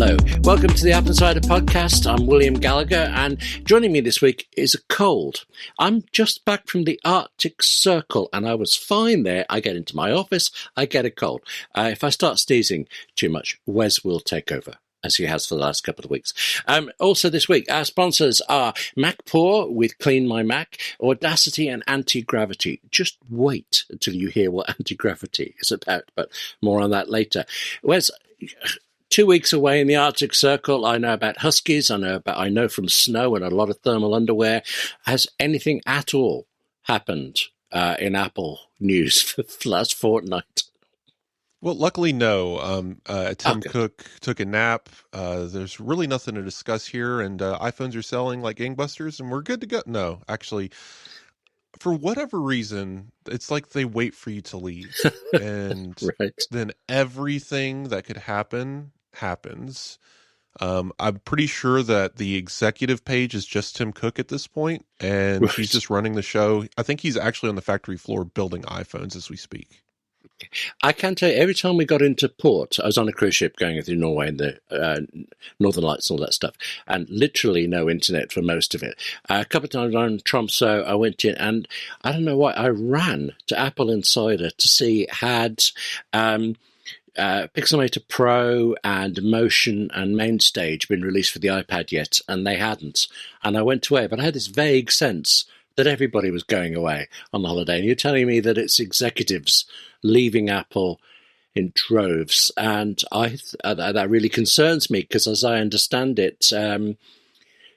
Hello, welcome to the AppleInsider Podcast. I'm William Gallagher, and joining me this week is a cold. I'm just back from the Arctic Circle, and I was fine there. I get into my office, I get a cold. If I start sneezing too much, Wes will take over, as he has for the last couple of weeks. Also this week, our sponsors are MacPaw with Clean My Mac, Audacity and Anti-Gravity. Just wait until you hear what Anti-Gravity is about, but more on that later. Wes, 2 weeks away in the Arctic Circle. I know about huskies. I know from snow and a lot of thermal underwear. Has anything at all happened in Apple news for the last fortnight? Well, luckily, no. Tim Cook took a nap. There's really nothing to discuss here, and iPhones are selling like gangbusters, and we're good to go. No, actually, for whatever reason, it's like they wait for you to leave, and Right. then everything that could happen happens. I'm pretty sure that the executive page is just Tim Cook at this point, and Right. he's just running the show. I think he's actually on the factory floor building iPhones as we speak. I can tell you, every time we got into port, I was on a cruise ship going through Norway and the Northern Lights and all that stuff, and literally no internet for most of it. A couple of times on Tromsø, I went in, and I don't know why, I ran to AppleInsider to see had Pixelmator Pro and Motion and Mainstage been released for the iPad yet, and they hadn't. And I went away, but I had this vague sense that everybody was going away on the holiday. And you're telling me that it's executives leaving Apple in droves, and that really concerns me, because as I understand it,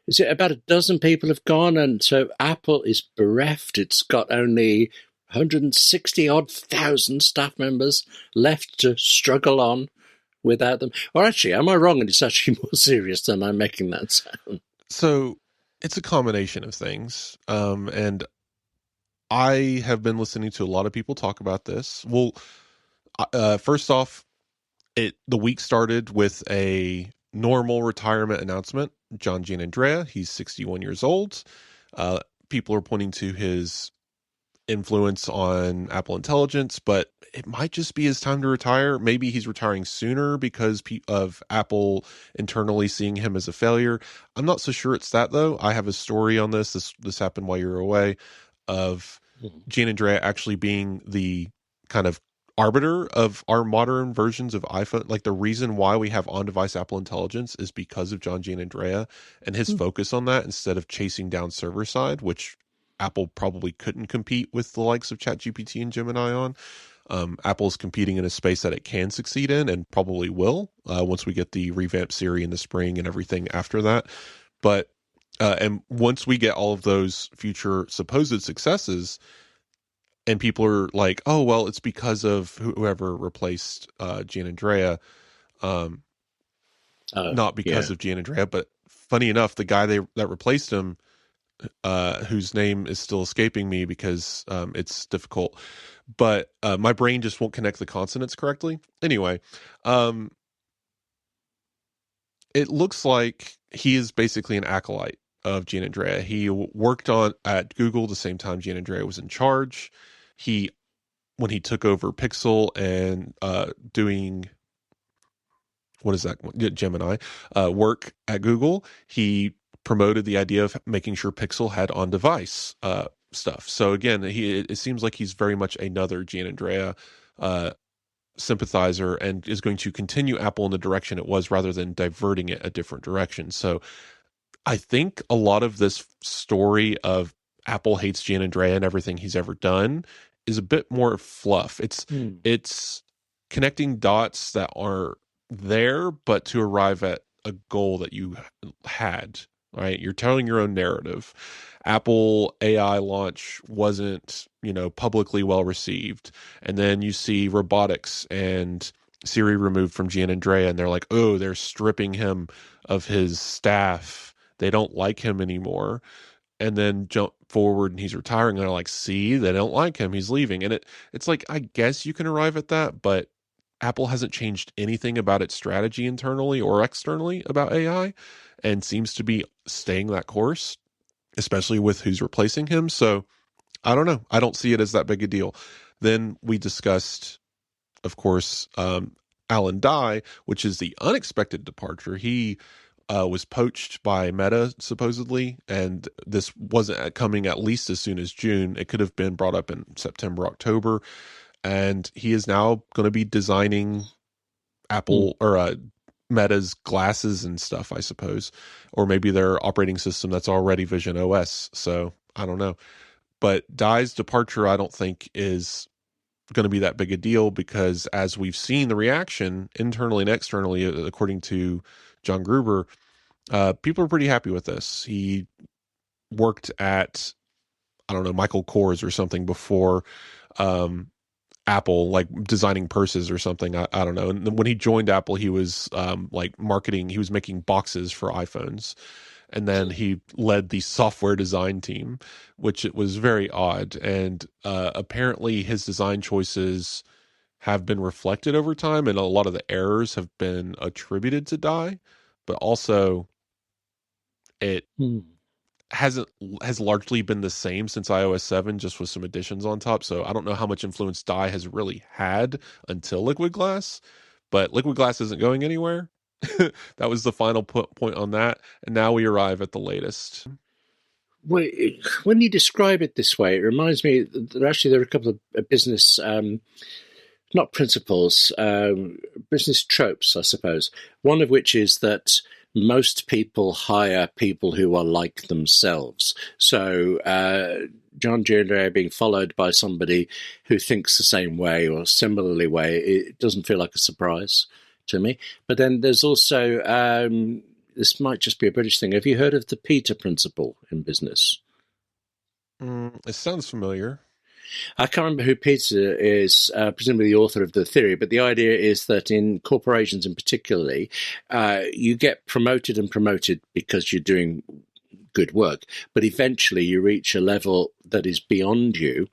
is it about a dozen people have gone, and so Apple is bereft. It's got only 160-odd thousand staff members left to struggle on without them. Or actually, am I wrong, and it's actually more serious than I'm making that sound? So it's a combination of things. And I have been listening to a lot of people talk about this. Well, first off, the week started with a normal retirement announcement. John Gianandrea, he's 61 years old. People are pointing to his influence on Apple Intelligence, but it might just be his time to retire. Maybe he's retiring sooner because of Apple internally seeing him as a failure. I'm not so sure it's that, though. I have a story on this. This happened while you were away, of Gianandrea actually being the kind of arbiter of our modern versions of iPhone. Like, the reason why we have on-device Apple Intelligence is because of John Gianandrea and his focus on that, instead of chasing down server side, which Apple probably couldn't compete with the likes of ChatGPT and Gemini on. Apple's competing in a space that it can succeed in, and probably will, once we get the revamped Siri in the spring and everything after that. But and once we get all of those future supposed successes, and people are like, oh, well, it's because of whoever replaced Gianandrea, not because of Gianandrea. But funny enough, the guy that replaced him, whose name is still escaping me because it's difficult, but my brain just won't connect the consonants correctly. Anyway, it looks like he is basically an acolyte of Gianandrea. He worked at Google the same time Gianandrea was in charge. When he took over Pixel and doing, what is that, Gemini, work at Google, he promoted the idea of making sure Pixel had on-device stuff. So again, it seems like he's very much another Gianandrea sympathizer, and is going to continue Apple in the direction it was, rather than diverting it a different direction. So I think a lot of this story of Apple hates Gianandrea and everything he's ever done is a bit more fluff. It's connecting dots that are there, but to arrive at a goal that you had. Right, you're telling your own narrative. Apple AI launch wasn't, publicly well received, and then you see robotics and Siri removed from Gianandrea, and they're like, oh, they're stripping him of his staff. They don't like him anymore. And then jump forward, and he's retiring, and they're like, see, they don't like him. He's leaving, and it's like, I guess you can arrive at that, but Apple hasn't changed anything about its strategy internally or externally about AI, and seems to be staying that course, especially with who's replacing him. So I don't know. I don't see it as that big a deal. Then we discussed, of course, Alan Dye, which is the unexpected departure. He was poached by Meta, supposedly, and this wasn't coming at least as soon as June. It could have been brought up in September, October, and he is now going to be designing Apple or Meta's glasses and stuff, I suppose, or maybe their operating system that's already Vision OS. So I don't know, but Dye's departure, I don't think is going to be that big a deal, because as we've seen the reaction internally and externally, according to John Gruber, people are pretty happy with this. He worked at, I don't know, Michael Kors or something before Apple, like designing purses or something. I don't know. And when he joined Apple, he was like marketing. He was making boxes for iPhones. And then he led the software design team, which it was very odd. And apparently his design choices have been reflected over time, and a lot of the errors have been attributed to Dye, but also it has largely been the same since iOS 7, just with some additions on top. So I don't know how much influence Dye has really had until Liquid Glass, but Liquid Glass isn't going anywhere. That was the final point on that, and now we arrive at the latest. When you describe it this way, it reminds me that there are a couple of business, not principles, business tropes, I suppose. One of which is that most people hire people who are like themselves. So John Jr. being followed by somebody who thinks the same way or similarly way, it doesn't feel like a surprise to me. But then there's also, this might just be a British thing. Have you heard of the Peter principle in business? It sounds familiar. I can't remember who Peter is, presumably the author of the theory, but the idea is that in corporations in particularly, you get promoted and promoted because you're doing good work, but eventually you reach a level that is beyond you,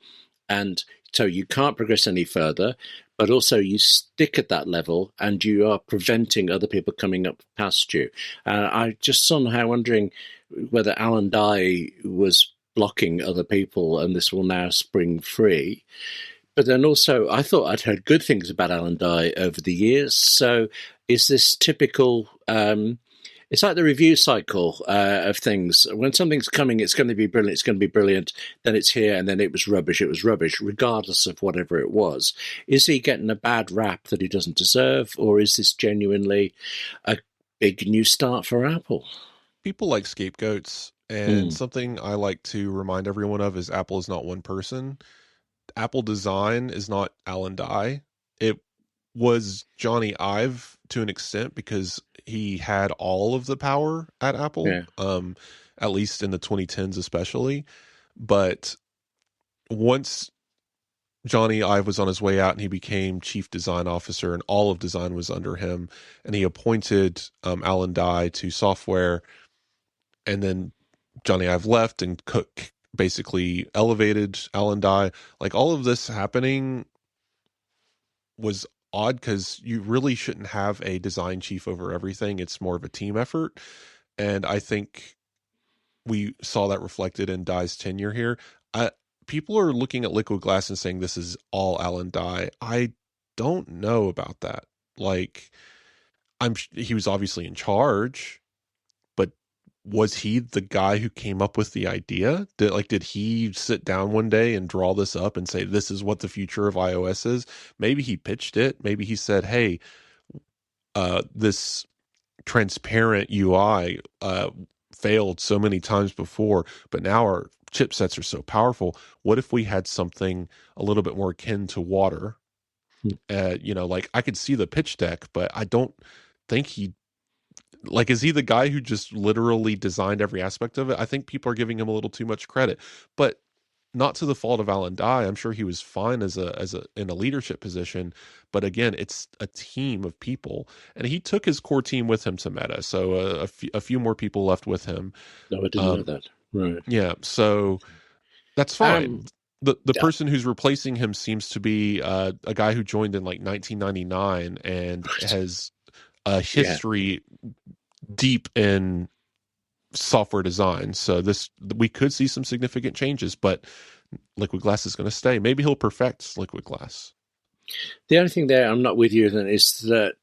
and so you can't progress any further, but also you stick at that level and you are preventing other people coming up past you. I just somehow wondering whether Alan Dye was blocking other people and this will now spring free. But then also, I thought I'd heard good things about Alan Dye over the years. So is this typical... it's like the review cycle of things. When something's coming, it's going to be brilliant, it's going to be brilliant, then it's here, and then it was rubbish, regardless of whatever it was. Is he getting a bad rap that he doesn't deserve, or is this genuinely a big new start for Apple? People like scapegoats, and something I like to remind everyone of is Apple is not one person. Apple design is not Alan Dye. It was Johnny Ive to an extent, because he had all of the power at Apple, at least in the 2010s especially. But once Johnny Ive was on his way out and he became chief design officer and all of design was under him, and he appointed Alan Dye to software, and then Johnny Ive left and Cook basically elevated Alan Dye. Like, all of this happening was odd, because you really shouldn't have a design chief over everything. It's more of a team effort. And I think we saw that reflected in Dye's tenure here. People are looking at Liquid Glass and saying this is all Alan Dye. I don't know about that. Like, he was obviously in charge, but was he the guy who came up with the idea? Did he sit down one day and draw this up and say, this is what the future of iOS is? Maybe he pitched it. Maybe he said, hey, this transparent UI failed so many times before, but now our chipsets are so powerful. What if we had something a little bit more akin to water? Like, I could see the pitch deck, but I don't think is he the guy who just literally designed every aspect of it? I think people are giving him a little too much credit, but not to the fault of Alan Dye. I'm sure he was fine in a leadership position, but again, it's a team of people, and he took his core team with him to Meta. So a few more people left with him. No, I didn't know that. Right. Yeah. So that's fine. The person who's replacing him seems to be a guy who joined in like 1999 and has a history deep in software design. So we could see some significant changes, but Liquid Glass is going to stay. Maybe he'll perfect Liquid Glass. The only thing there I'm not with you then is that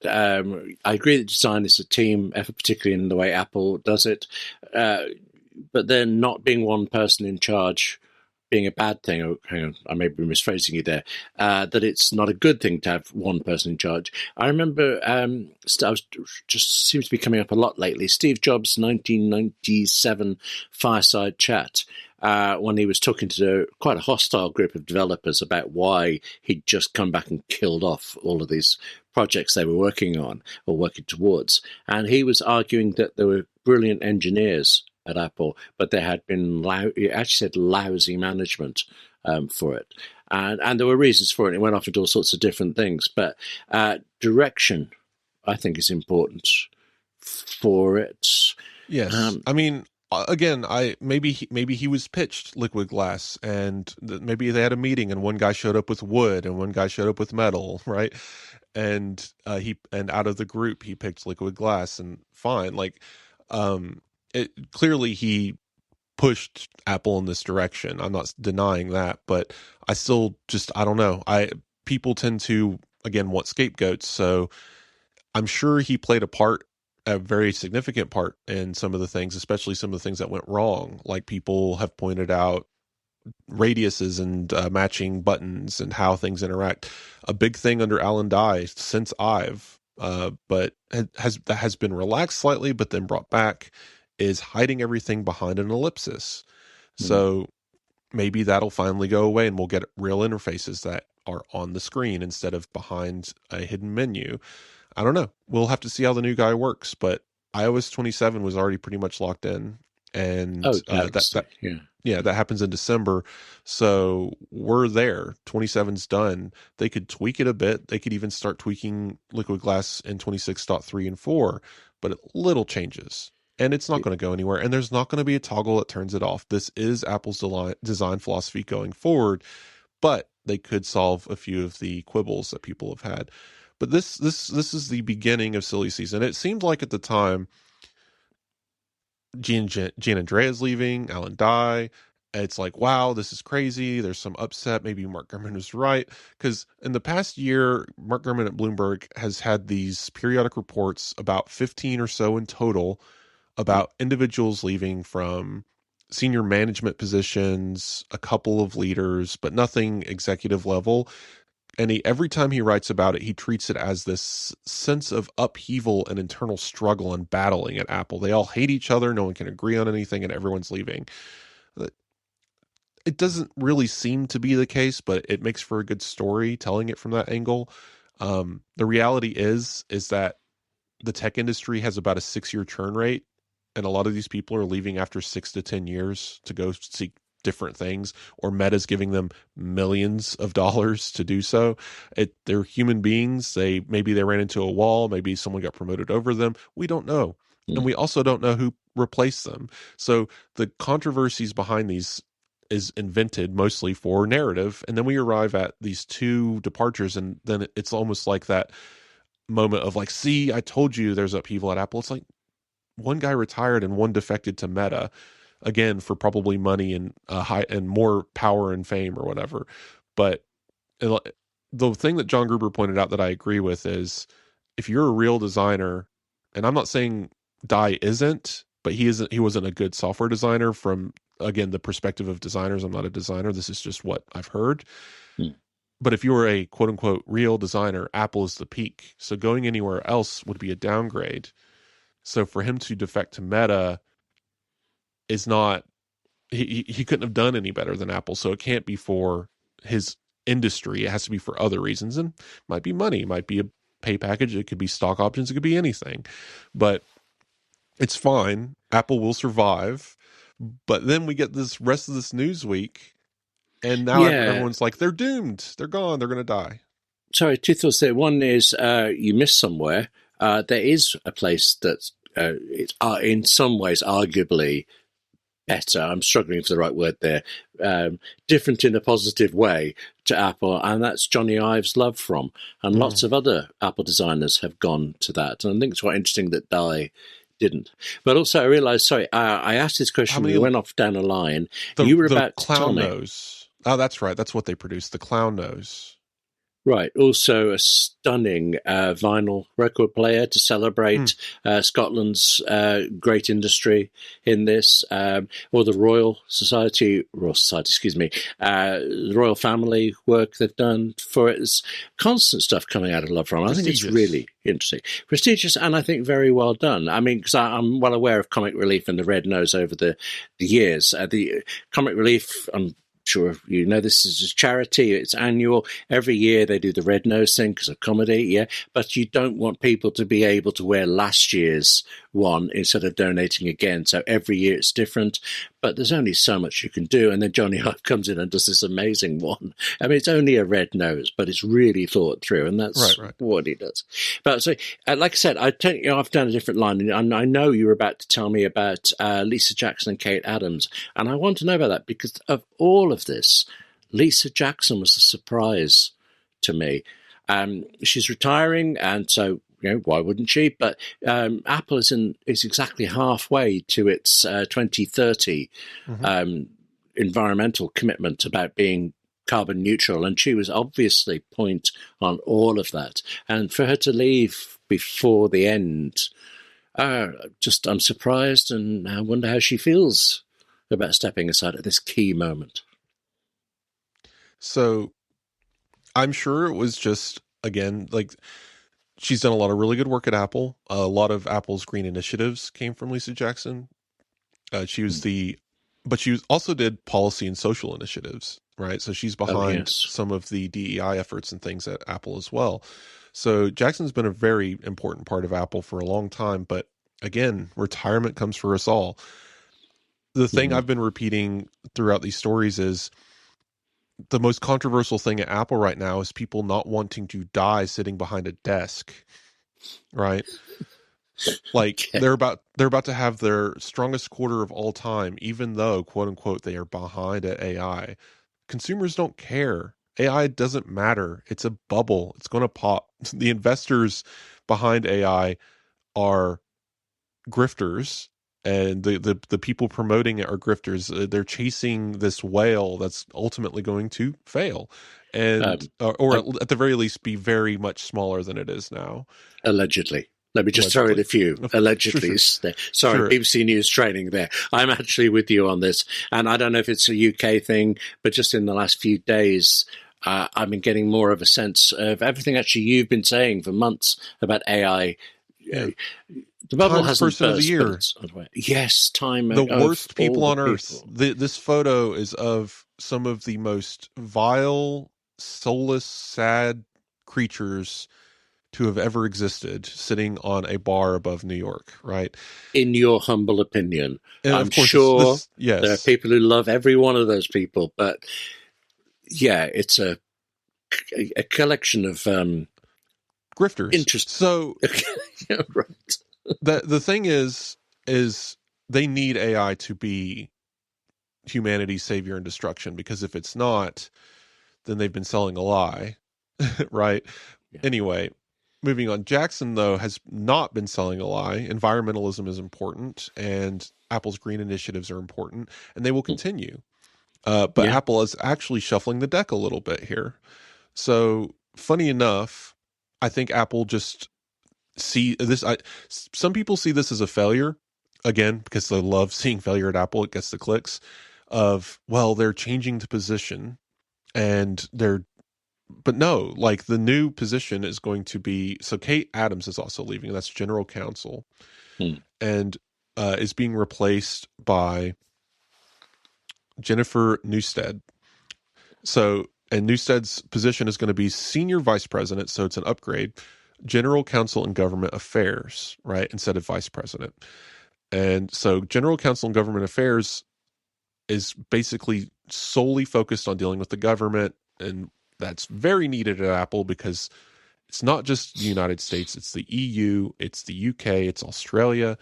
I agree that design is a team effort, particularly in the way Apple does it. But then not being one person in charge being a bad thing. Oh, hang on, I may be misphrasing you there. That it's not a good thing to have one person in charge. I remember I was just seems to be coming up a lot lately. Steve Jobs' 1997 fireside chat. When he was talking to quite a hostile group of developers about why he'd just come back and killed off all of these projects they were working on or working towards. And he was arguing that there were brilliant engineers at Apple, but there had been, he actually said, lousy management for it. And there were reasons for it. It went off into all sorts of different things. But direction, I think, is important for it. Yes. I mean, again, maybe he was pitched liquid glass, and maybe they had a meeting, and one guy showed up with wood, and one guy showed up with metal, right? And out of the group, he picked liquid glass, and fine. Like, clearly he pushed Apple in this direction. I'm not denying that, but I still I don't know. People tend to, again, want scapegoats, so I'm sure he played a very significant part in some of the things, especially some of the things that went wrong. Like, people have pointed out radiuses and matching buttons and how things interact. A big thing under Alan Dye since but that has been relaxed slightly, but then brought back, is hiding everything behind an ellipsis. So maybe that'll finally go away, and we'll get real interfaces that are on the screen instead of behind a hidden menu. I don't know. We'll have to see how the new guy works, but iOS 27 was already pretty much locked in, and that happens in December. So we're there. 27's done. They could tweak it a bit. They could even start tweaking Liquid Glass in 26.3 and 4, but little changes. And it's not going to go anywhere. And there's not going to be a toggle that turns it off. This is Apple's design philosophy going forward, but they could solve a few of the quibbles that people have had. But this is the beginning of silly season. It seemed like at the time, Gian Andrea's leaving, Alan Dye. It's like, wow, this is crazy. There's some upset. Maybe Mark Gurman was right. Because in the past year, Mark Gurman at Bloomberg has had these periodic reports, about 15 or so in total, about individuals leaving from senior management positions, a couple of leaders, but nothing executive level. And every time he writes about it, he treats it as this sense of upheaval and internal struggle and battling at Apple. They all hate each other. No one can agree on anything, and everyone's leaving. It doesn't really seem to be the case, but it makes for a good story telling it from that angle. The reality is that the tech industry has about a 6-year churn rate, and a lot of these people are leaving after 6 to 10 years to go seek different things, or Meta's giving them millions of dollars to do so. They're human beings. Maybe they ran into a wall. Maybe someone got promoted over them. We don't know. And we also don't know who replaced them. So the controversies behind these is invented mostly for narrative. And then we arrive at these two departures, and then it's almost like that moment of like, see, I told you there's upheaval at Apple. It's like, one guy retired and one defected to Meta, again, for probably money and high and more power and fame or whatever. But the thing that John Gruber pointed out that I agree with is, if you're a real designer, and I'm not saying Dye isn't, but he wasn't a good software designer from, again, the perspective of designers. I'm not a designer. This is just what I've heard. But if you're a quote unquote real designer, Apple is the peak. So going anywhere else would be a downgrade. So for him to defect to Meta is not, he couldn't have done any better than Apple. So it can't be for his industry. It has to be for other reasons, and it might be money, it might be a pay package, it could be stock options, it could be anything. But it's fine. Apple will survive. But then we get this rest of this news week, and now everyone's like, they're doomed. They're gone. They're going to die. Sorry, two thoughts there. One is you missed somewhere. There is a place that's it's in some ways arguably better. I'm struggling for the right word there. Different in a positive way to Apple, and that's Johnny Ive's Love From. And lots of other Apple designers have gone to that. And I think it's quite interesting that Dye didn't. But also I realized, I asked this question, we went off down a line. You were about clown to tell me. nose. Oh, that's right. That's what they produced, the clown nose. Right. Also, a stunning vinyl record player to celebrate Scotland's great industry in this, or the Royal Society, excuse me, the Royal Family work they've done for it. There's constant stuff coming out of Love From. I think it's really interesting, prestigious, and I think very well done. I mean, because I'm well aware of Comic Relief and the Red Nose over the years. The Comic Relief, I'm sure you know, this is a charity. It's annual. Every year they do the red nose thing because of comedy, yeah. But you don't want people to be able to wear last year's one instead of donating again. So every year it's different. But there's only so much you can do. And then Johnny Hive comes in and does this amazing one. I mean, it's only a red nose, but it's really thought through, and that's what he does. But so, like I said, I've done a different line, and I know you were about to tell me about Lisa Jackson and Kate Adams, and I want to know about that because of all of this, Lisa Jackson was a surprise to me. She's retiring, and so why wouldn't she? But Apple is exactly halfway to its 2030 environmental commitment about being carbon neutral, and she was obviously point on all of that. And for her to leave before the end, I'm surprised, and I wonder how she feels about stepping aside at this key moment. So I'm sure it was just, again, like, she's done a lot of really good work at Apple. A lot of Apple's green initiatives came from Lisa Jackson. She also did policy and social initiatives, right? So she's behind some of the DEI efforts and things at Apple as well. So Jackson's been a very important part of Apple for a long time. But again, retirement comes for us all. The thing I've been repeating throughout these stories is the most controversial thing at Apple right now is people not wanting to die sitting behind a desk, right? Like they're about to have their strongest quarter of all time, even though, quote unquote, they are behind at AI. Consumers don't care. AI doesn't matter. It's a bubble. It's going to pop. The investors behind AI are grifters, and the people promoting it are grifters. They're chasing this whale that's ultimately going to fail, and or at the very least be very much smaller than it is now. Allegedly. Let me just throw in a few. Allegedly. Sure. Sorry, BBC News training there. I'm actually with you on this. And I don't know if it's a UK thing, but just in the last few days, I've been getting more of a sense of everything actually you've been saying for months about AI. The bubble hasn't person burst, of the year. Yes, Time. The worst people on Earth. This photo is of some of the most vile, soulless, sad creatures to have ever existed, sitting on a bar above New York, right? In your humble opinion. And I'm sure there are people who love every one of those people, but yeah, it's a collection of grifters. Interest. So, yeah, right. The thing is they need AI to be humanity's savior and destruction, because if it's not, then they've been selling a lie, right? Yeah. Anyway, moving on. Jackson, though, has not been selling a lie. Environmentalism is important, and Apple's green initiatives are important, and they will continue. But Apple is actually shuffling the deck a little bit here. So, funny enough, I think Apple just see this. Some people see this as a failure, again, because they love seeing failure at Apple. It gets the clicks of, well, they're changing the position, and but no, like, the new position is going to be, so Kate Adams is also leaving, and that's general counsel, and is being replaced by Jennifer Newstead. So, and Newstead's position is going to be senior vice president, so it's an upgrade, general counsel and government affairs, right, instead of vice president. And so general counsel and government affairs is basically solely focused on dealing with the government, and that's very needed at Apple because it's not just the United States, it's the EU, it's the UK, it's Australia,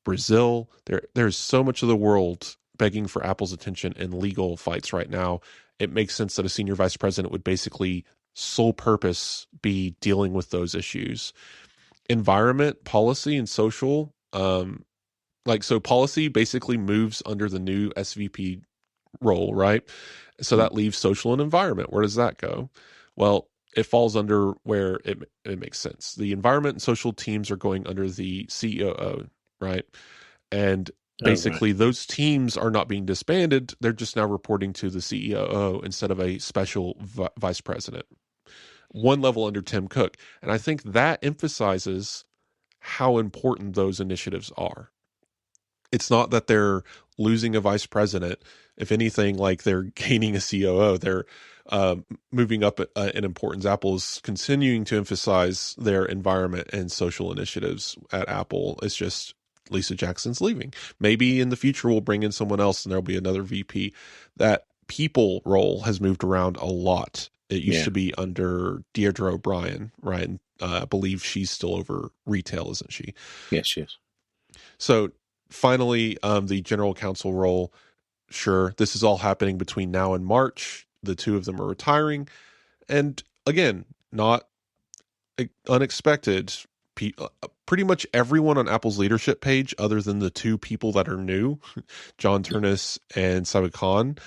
Brazil. There's so much of the world begging for Apple's attention in legal fights right now. It makes sense that a senior vice president would basically sole purpose be dealing with those issues. Environment, policy, and social, so policy basically moves under the new SVP role, right? So that leaves social and environment. Where does that go? Well, it falls under where it makes sense. The environment and social teams are going under the COO, right? And basically those teams are not being disbanded. They're just now reporting to the CEO instead of a special vice president, one level under Tim Cook. And I think that emphasizes how important those initiatives are. It's not that they're losing a vice president. If anything, like they're gaining a COO, they're moving up in importance. Apple is continuing to emphasize their environment and social initiatives at Apple. It's just Lisa Jackson's leaving. Maybe in the future we'll bring in someone else and there'll be another VP. That people role has moved around a lot. It used to be under Deirdre O'Brien, right? And, I believe she's still over retail, isn't she? Yes, yes. So finally, the general counsel role, sure, this is all happening between now and March. The two of them are retiring. And again, not unexpected. Pretty much everyone on Apple's leadership page, other than the two people that are new, John Turnus and Saeed Khan,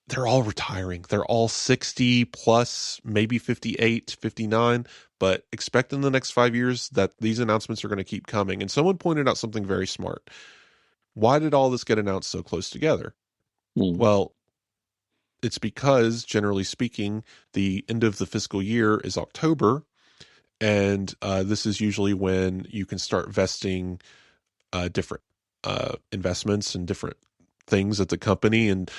they're all retiring. They're all 60 plus, maybe 58, 59, but expect in the next 5 years that these announcements are going to keep coming. And someone pointed out something very smart. Why did all this get announced so close together? Well, it's because, generally speaking, the end of the fiscal year is October, and this is usually when you can start vesting different investments and different things at the company. And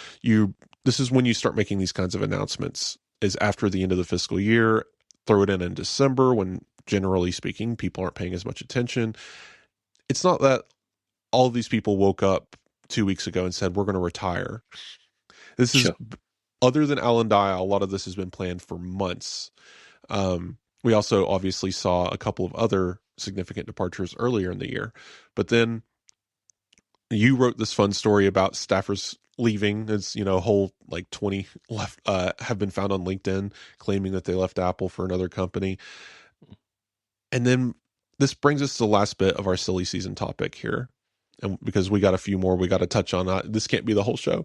this is when you start making these kinds of announcements, is after the end of the fiscal year. Throw it in December when, generally speaking, people aren't paying as much attention. It's not that all of these people woke up 2 weeks ago and said, we're going to retire. This is, other than Alan Dye, a lot of this has been planned for months. We also obviously saw a couple of other significant departures earlier in the year. But then you wrote this fun story about staffers leaving. It's, a whole 20 left have been found on LinkedIn claiming that they left Apple for another company. And then this brings us to the last bit of our silly season topic here. And because we got a few more we got to touch on. This can't be the whole show.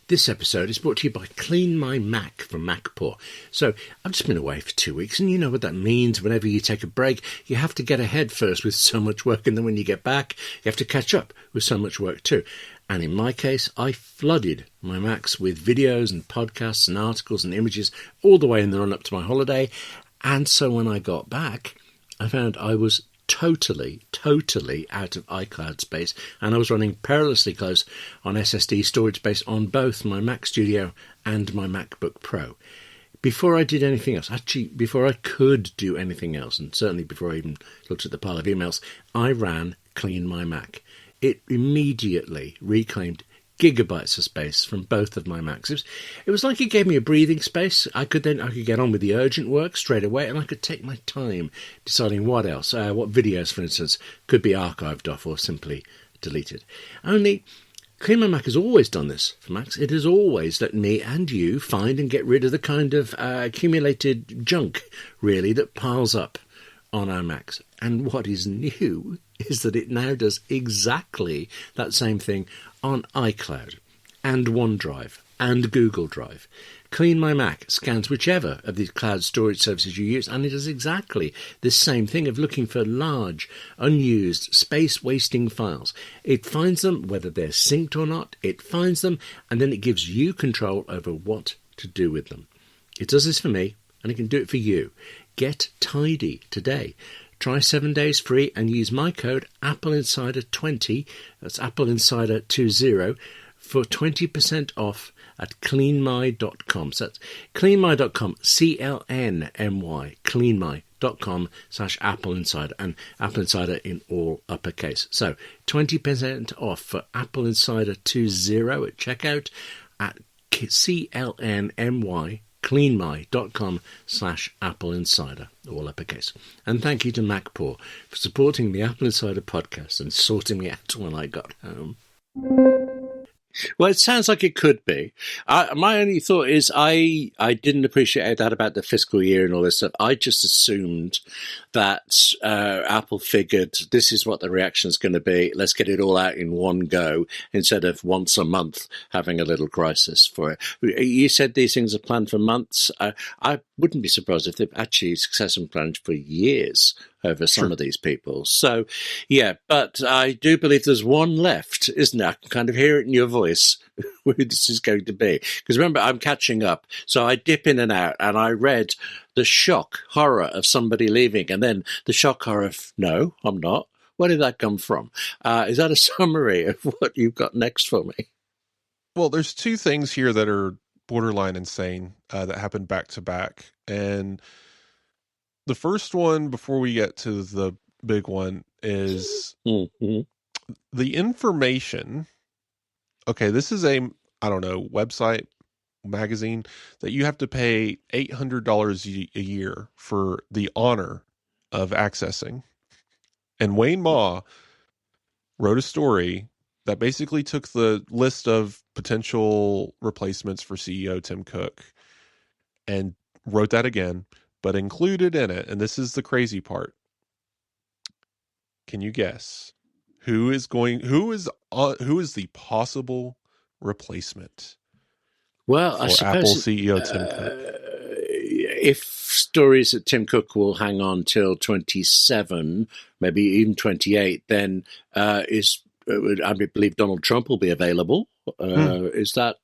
This episode is brought to you by Clean My Mac from MacPaw. So, I've just been away for 2 weeks, and you know what that means. Whenever you take a break, you have to get ahead first with so much work, and then when you get back, you have to catch up with so much work too. And in my case, I flooded my Macs with videos and podcasts and articles and images all the way in the run-up to my holiday. And so when I got back, I found I was totally out of iCloud space, and I was running perilously close on SSD storage space on both my Mac Studio and my MacBook Pro. Before I did anything else, actually before I could do anything else, and certainly before I even looked at the pile of emails, I ran Clean My Mac. It immediately reclaimed gigabytes of space from both of my Macs. It was like it gave me a breathing space. I could get on with the urgent work straight away, and I could take my time deciding what else, what videos, for instance, could be archived off or simply deleted. Only, Clean My Mac has always done this for Macs. It has always let me and you find and get rid of the kind of accumulated junk, really, that piles up on our Macs. And what is new is that it now does exactly that same thing on iCloud and OneDrive and Google Drive. Clean My Mac scans whichever of these cloud storage services you use, and it does exactly this same thing of looking for large, unused, space-wasting files. It finds them, whether they're synced or not, it finds them, and then it gives you control over what to do with them. It does this for me, and it can do it for you. Get tidy today. Try 7 days free and use my code AppleInsider20, that's AppleInsider20, for 20% off at cleanmy.com. So that's cleanmy.com, CLNMY, cleanmy.com/AppleInsider, and Apple Insider in all uppercase. So 20% off for AppleInsider20 at checkout at CLNMY, cleanmy.com/AppleInsider, all uppercase. And thank you to MacPaw for supporting the Apple Insider podcast and sorting me out when I got home. Well, it sounds like it could be. My only thought is I didn't appreciate that about the fiscal year and all this stuff. I just assumed that Apple figured this is what the reaction is going to be. Let's get it all out in one go instead of once a month having a little crisis for it. You said these things are planned for months. I wouldn't be surprised if they've actually successfully planned for years over some of these people. So, yeah, but I do believe there's one left, isn't there? I can kind of hear it in your voice who this is going to be. Because remember, I'm catching up. So I dip in and out, and I read the shock horror of somebody leaving, and then the shock horror of, no, I'm not. Where did that come from? Is that a summary of what you've got next for me? Well, there's two things here that are borderline insane that happened back to back. And the first one, before we get to the big one, is the information. Okay, this is I don't know, website, magazine that you have to pay $800 a year for the honor of accessing. And Wayne Ma wrote a story that basically took the list of potential replacements for CEO Tim Cook and wrote that again, but included in it, and this is the crazy part. Can you guess who is the possible replacement? Well, for I suppose Apple CEO Tim Cook. If stories that Tim Cook will hang on till 27, maybe even 28, then I believe Donald Trump will be available. Is that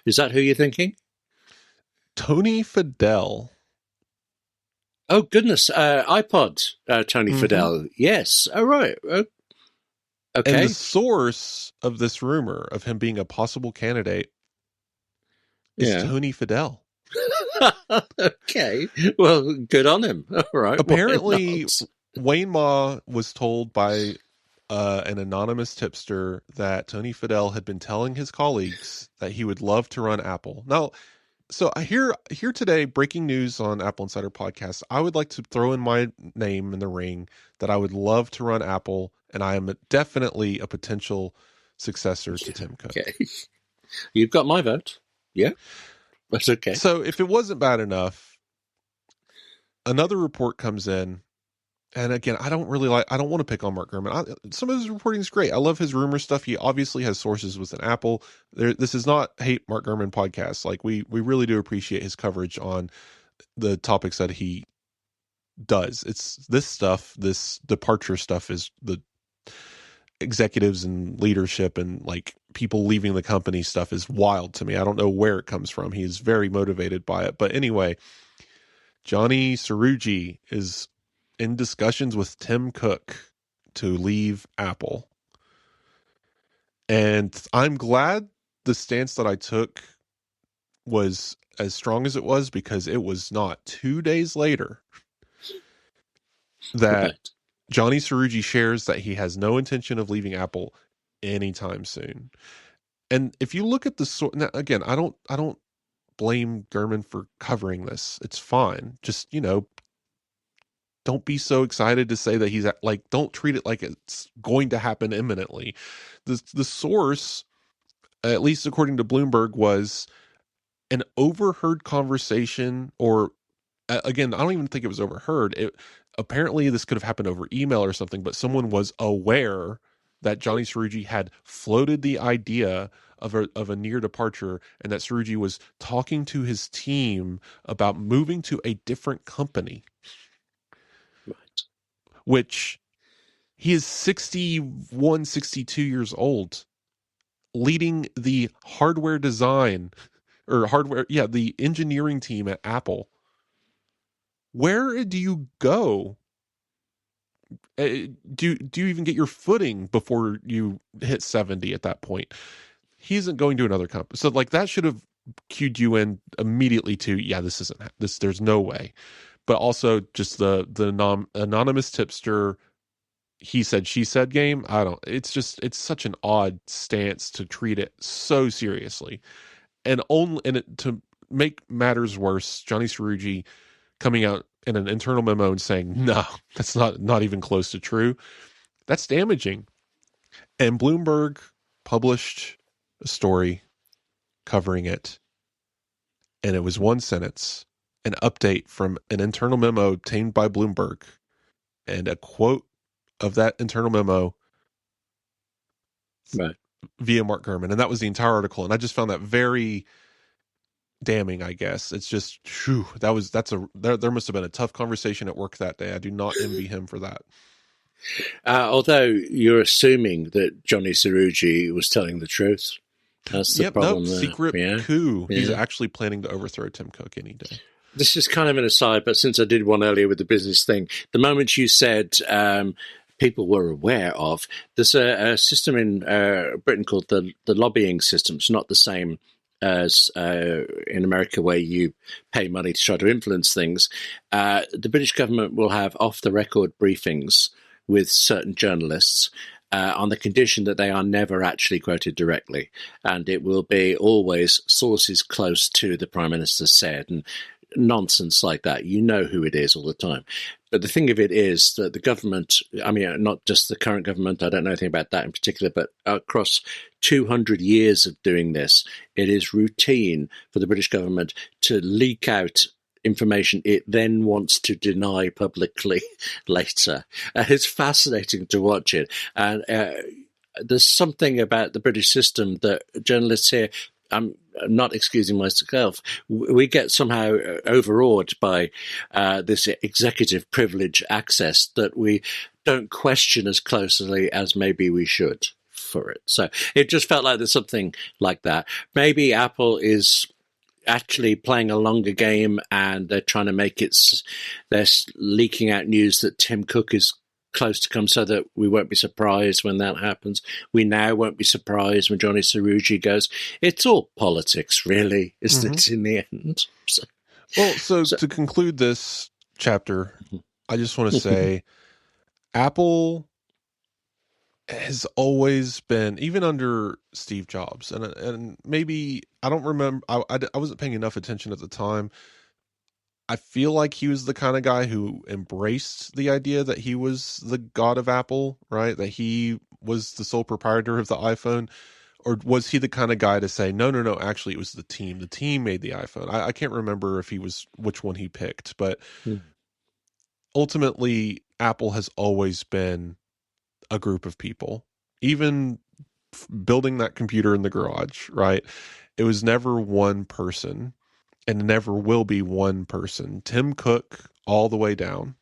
who you're thinking? Tony Fadell. Oh goodness, iPod Tony Fadell. Yes. Oh right. Okay. And the source of this rumor of him being a possible candidate is Tony Fadell. Okay. Well, good on him. All right. Apparently, Wayne Ma was told by an anonymous tipster that Tony Fadell had been telling his colleagues that he would love to run Apple. Now, so here today, breaking news on AppleInsider Podcast. I would like to throw in my name in the ring that I would love to run Apple, and I am definitely a potential successor to Tim Cook. Okay. You've got my vote. Yeah. That's okay. So if it wasn't bad enough, another report comes in, and again, I don't want to pick on Mark Gurman. Some of his reporting is great. I love his rumor stuff. He obviously has sources within Apple. This is not hate Mark Gurman podcast. Like we really do appreciate his coverage on the topics that he does. It's this stuff, this departure stuff is the executives and leadership and like people leaving the company stuff is wild to me. I don't know where it comes from. He's very motivated by it. But anyway, Johnny Srouji is in discussions with Tim Cook to leave Apple. And I'm glad the stance that I took was as strong as it was, because it was not 2 days later that Johnny Srouji shares that he has no intention of leaving Apple anytime soon. And if you look at the now, again, I don't blame Gurman for covering this. It's fine. Just, don't be so excited to say that he's like, don't treat it like it's going to happen imminently. The source, at least according to Bloomberg, was an overheard conversation, or again, I don't even think it was overheard. Apparently this could have happened over email or something, but someone was aware that Johnny Srouji had floated the idea of a near departure, and that Srouji was talking to his team about moving to a different company. Right. Which he is 61, 62 years old, leading the hardware design the engineering team at Apple. Where do you go? Do you even get your footing before you hit 70 at that point? He isn't going to another company. So like that should have cued you in immediately to, this isn't this. There's no way. But also just the anonymous tipster, he said, she said game. It's such an odd stance to treat it so seriously. And to make matters worse, Johnny Srouji coming out in an internal memo and saying, no, that's not even close to true. That's damaging. And Bloomberg published a story covering it, and it was one sentence, an update from an internal memo obtained by Bloomberg, and a quote of that internal memo Right. via Mark Gurman, and that was the entire article. And I just found that very damning, I guess. It's just, whew, there must have been a tough conversation at work that day. I do not envy him for that. Although you're assuming that Johnny Cerrugi was telling the truth. That's the problem. Secret coup. Yeah. He's actually planning to overthrow Tim Cook any day. This is kind of an aside, but since I did one earlier with the business thing, the moment you said people were aware of, there's a system in Britain called the lobbying system. It's not the same as in America, where you pay money to try to influence things. The British government will have off-the-record briefings with certain journalists on the condition that they are never actually quoted directly. And it will be always sources close to the Prime Minister said, and nonsense like that. You know who it is all the time. But the thing of it is that the government, I mean, not just the current government, I don't know anything about that in particular, but across 200 years of doing this, it is routine for the British government to leak out information it then wants to deny publicly later. It's fascinating to watch it. And there's something about the British system that journalists here, I'm not excusing myself, we get somehow overawed by this executive privilege access that we don't question as closely as maybe we should for it. So it just felt like there's something like that. Maybe Apple is actually playing a longer game and they're trying to make it, they're leaking out news that Tim Cook is close to come so that we won't be surprised when that happens. We now won't be surprised when Johnny Cerrugi goes. It's all politics, really, isn't it, in the end? So to conclude this chapter, I just want to say Apple has always been, even under Steve Jobs, and maybe, I don't remember, I wasn't paying enough attention at the time. I feel like he was the kind of guy who embraced the idea that he was the god of Apple, right? That he was the sole proprietor of the iPhone. Or was he the kind of guy to say, no, actually it was the team. The team made the iPhone. I can't remember which one he picked, but ultimately Apple has always been a group of people. Even building that computer in the garage, right? It was never one person. And never will be one person. Tim Cook all the way down.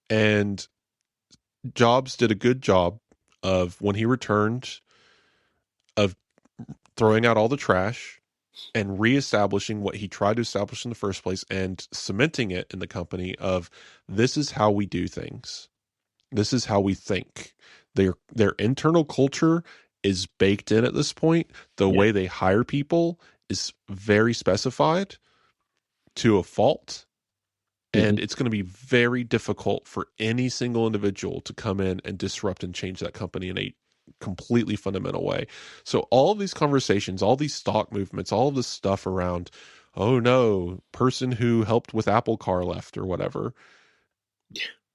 And Jobs did a good job of, when he returned, of throwing out all the trash and reestablishing what he tried to establish in the first place and cementing it in the company of, this is how we do things. This is how we think. Their internal culture is baked in at this point. The way they hire people is very specified to a fault, and it's going to be very difficult for any single individual to come in and disrupt and change that company in a completely fundamental way. So all of these conversations, all these stock movements, all of this stuff around, oh no, person who helped with Apple Car left or whatever,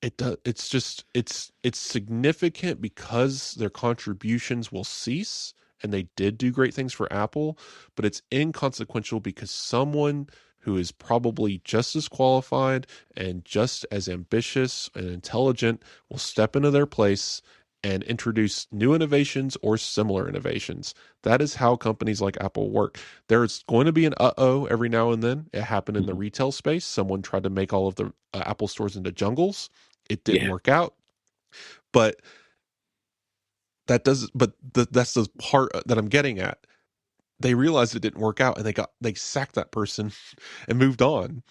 it's significant because their contributions will cease. And they did do great things for Apple, but it's inconsequential because someone who is probably just as qualified and just as ambitious and intelligent will step into their place and introduce new innovations or similar innovations. That is how companies like Apple work. There's going to be an every now and then. It happened in the retail space. Someone tried to make all of the Apple stores into jungles. It didn't work out. But that's the part that I'm getting at. They realized it didn't work out, and they sacked that person and moved on.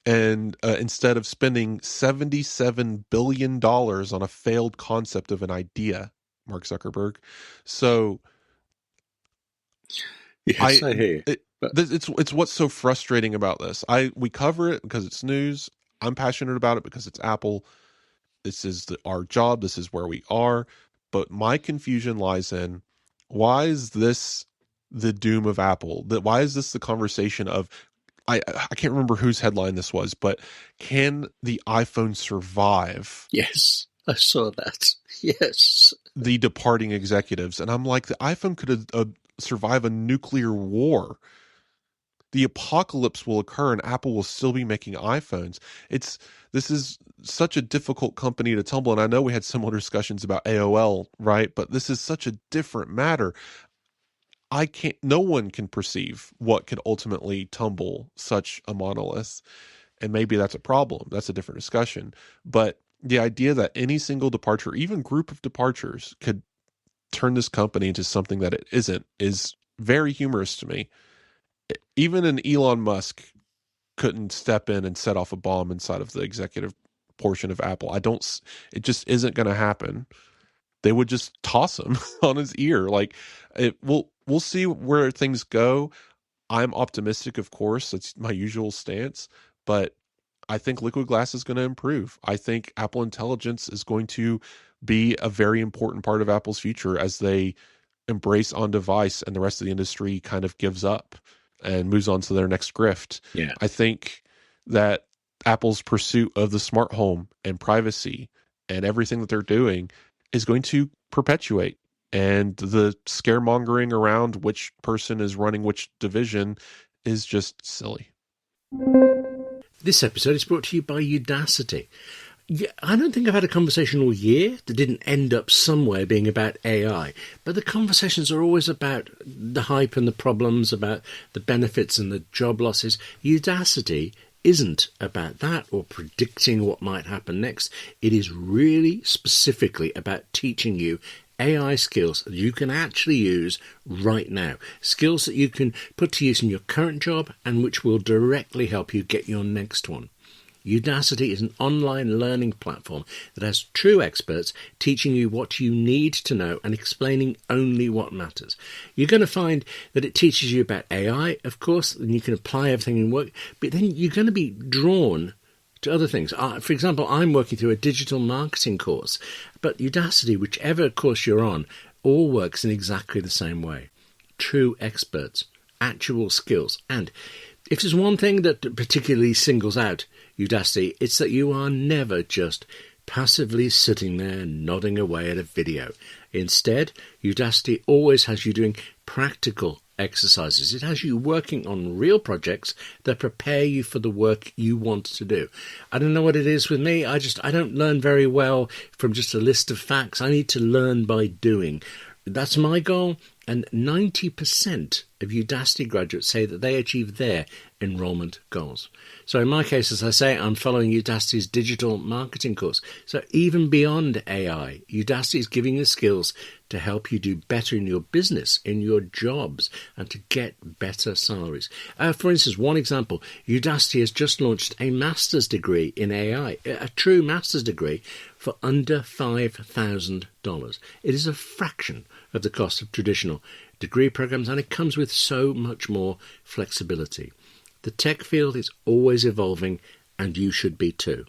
And instead of spending $77 billion on a failed concept of an idea, Mark Zuckerberg. So yes, I hear you. It's what's so frustrating about this. We cover it because it's news. I'm passionate about it because it's Apple. This is our job. This is where we are. But my confusion lies in, why is this the doom of Apple? Why is this the conversation of, I can't remember whose headline this was, but can the iPhone survive? Yes, I saw that. Yes. The departing executives. And I'm like, the iPhone could have survive a nuclear war. The apocalypse will occur and Apple will still be making iPhones. This is such a difficult company to tumble. And I know we had similar discussions about AOL, right? But this is such a different matter. No one can perceive what could ultimately tumble such a monolith. And maybe that's a problem. That's a different discussion. But the idea that any single departure, even group of departures, could turn this company into something that it isn't is very humorous to me. Even an Elon Musk couldn't step in and set off a bomb inside of the executive portion of Apple. It just isn't going to happen. They would just toss him on his ear. We'll see where things go. I'm optimistic, of course. That's my usual stance, but I think liquid glass is going to improve. I think Apple Intelligence is going to be a very important part of Apple's future as they embrace on device and the rest of the industry kind of gives up and moves on to their next grift. Yeah. I think that Apple's pursuit of the smart home and privacy and everything that they're doing is going to perpetuate. And the scaremongering around which person is running which division is just silly. This episode is brought to you by Udacity. I don't think I've had a conversation all year that didn't end up somewhere being about AI, but the conversations are always about the hype and the problems, about the benefits and the job losses. Udacity isn't about that or predicting what might happen next. It is really specifically about teaching you AI skills that you can actually use right now. Skills that you can put to use in your current job and which will directly help you get your next one. Udacity is an online learning platform that has true experts teaching you what you need to know and explaining only what matters. You're going to find that it teaches you about AI, of course, and you can apply everything in work, but then you're going to be drawn to other things. For example, I'm working through a digital marketing course, but Udacity, whichever course you're on, all works in exactly the same way. True experts, actual skills, and if there's one thing that particularly singles out Udacity, it's that you are never just passively sitting there nodding away at a video. Instead, Udacity always has you doing practical exercises. It has you working on real projects that prepare you for the work you want to do. I don't know what it is with me. I don't learn very well from just a list of facts. I need to learn by doing. That's my goal, and 90% of Udacity graduates say that they achieve their enrollment goals. So in my case, as I say, I'm following Udacity's digital marketing course. So even beyond AI, Udacity is giving you skills to help you do better in your business, in your jobs, and to get better salaries. For instance, one example, Udacity has just launched a master's degree in AI, a true master's degree for under $5,000. It is a fraction of the cost of traditional degree programs, and it comes with so much more flexibility. The tech field is always evolving, and you should be too.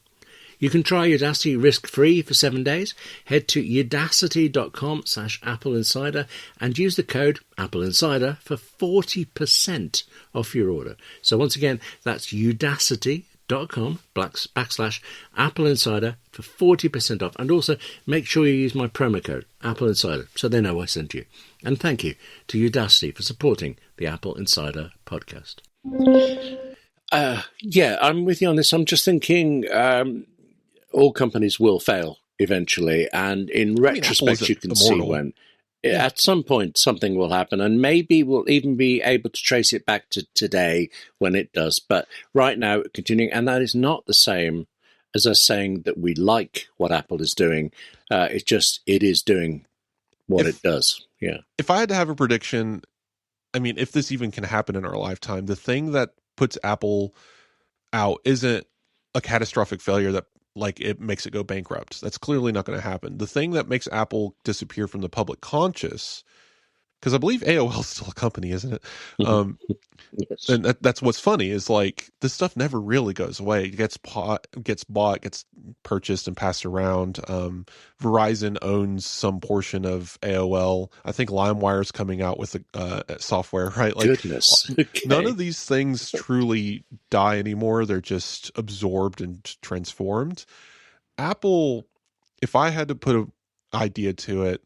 You can try Udacity risk-free for 7 days. Head to udacity.com/AppleInsider and use the code AppleInsider for 40% off your order. So once again, that's udacity.com/AppleInsider for 40% off. And also make sure you use my promo code AppleInsider so they know I sent you. And thank you to Udacity for supporting the Apple Insider podcast. Yeah, I'm with you on this. I'm just thinking all companies will fail eventually, and in retrospect you can see when at some point something will happen, and maybe we'll even be able to trace it back to today when it does. But right now, continuing, and that is not the same as us saying that we like what Apple is doing. It is doing what it does. Yeah. If I had to have a prediction, I mean, if this even can happen in our lifetime, the thing that puts Apple out isn't a catastrophic failure that it makes it go bankrupt. That's clearly not going to happen. The thing that makes Apple disappear from the public conscious, because I believe AOL is still a company, isn't it? Yes. And that's what's funny is this stuff never really goes away. It gets bought, gets purchased and passed around. Verizon owns some portion of AOL. I think LimeWire's coming out with software, right? Goodness. Okay. None of these things truly die anymore. They're just absorbed and transformed. Apple, if I had to put an idea to it,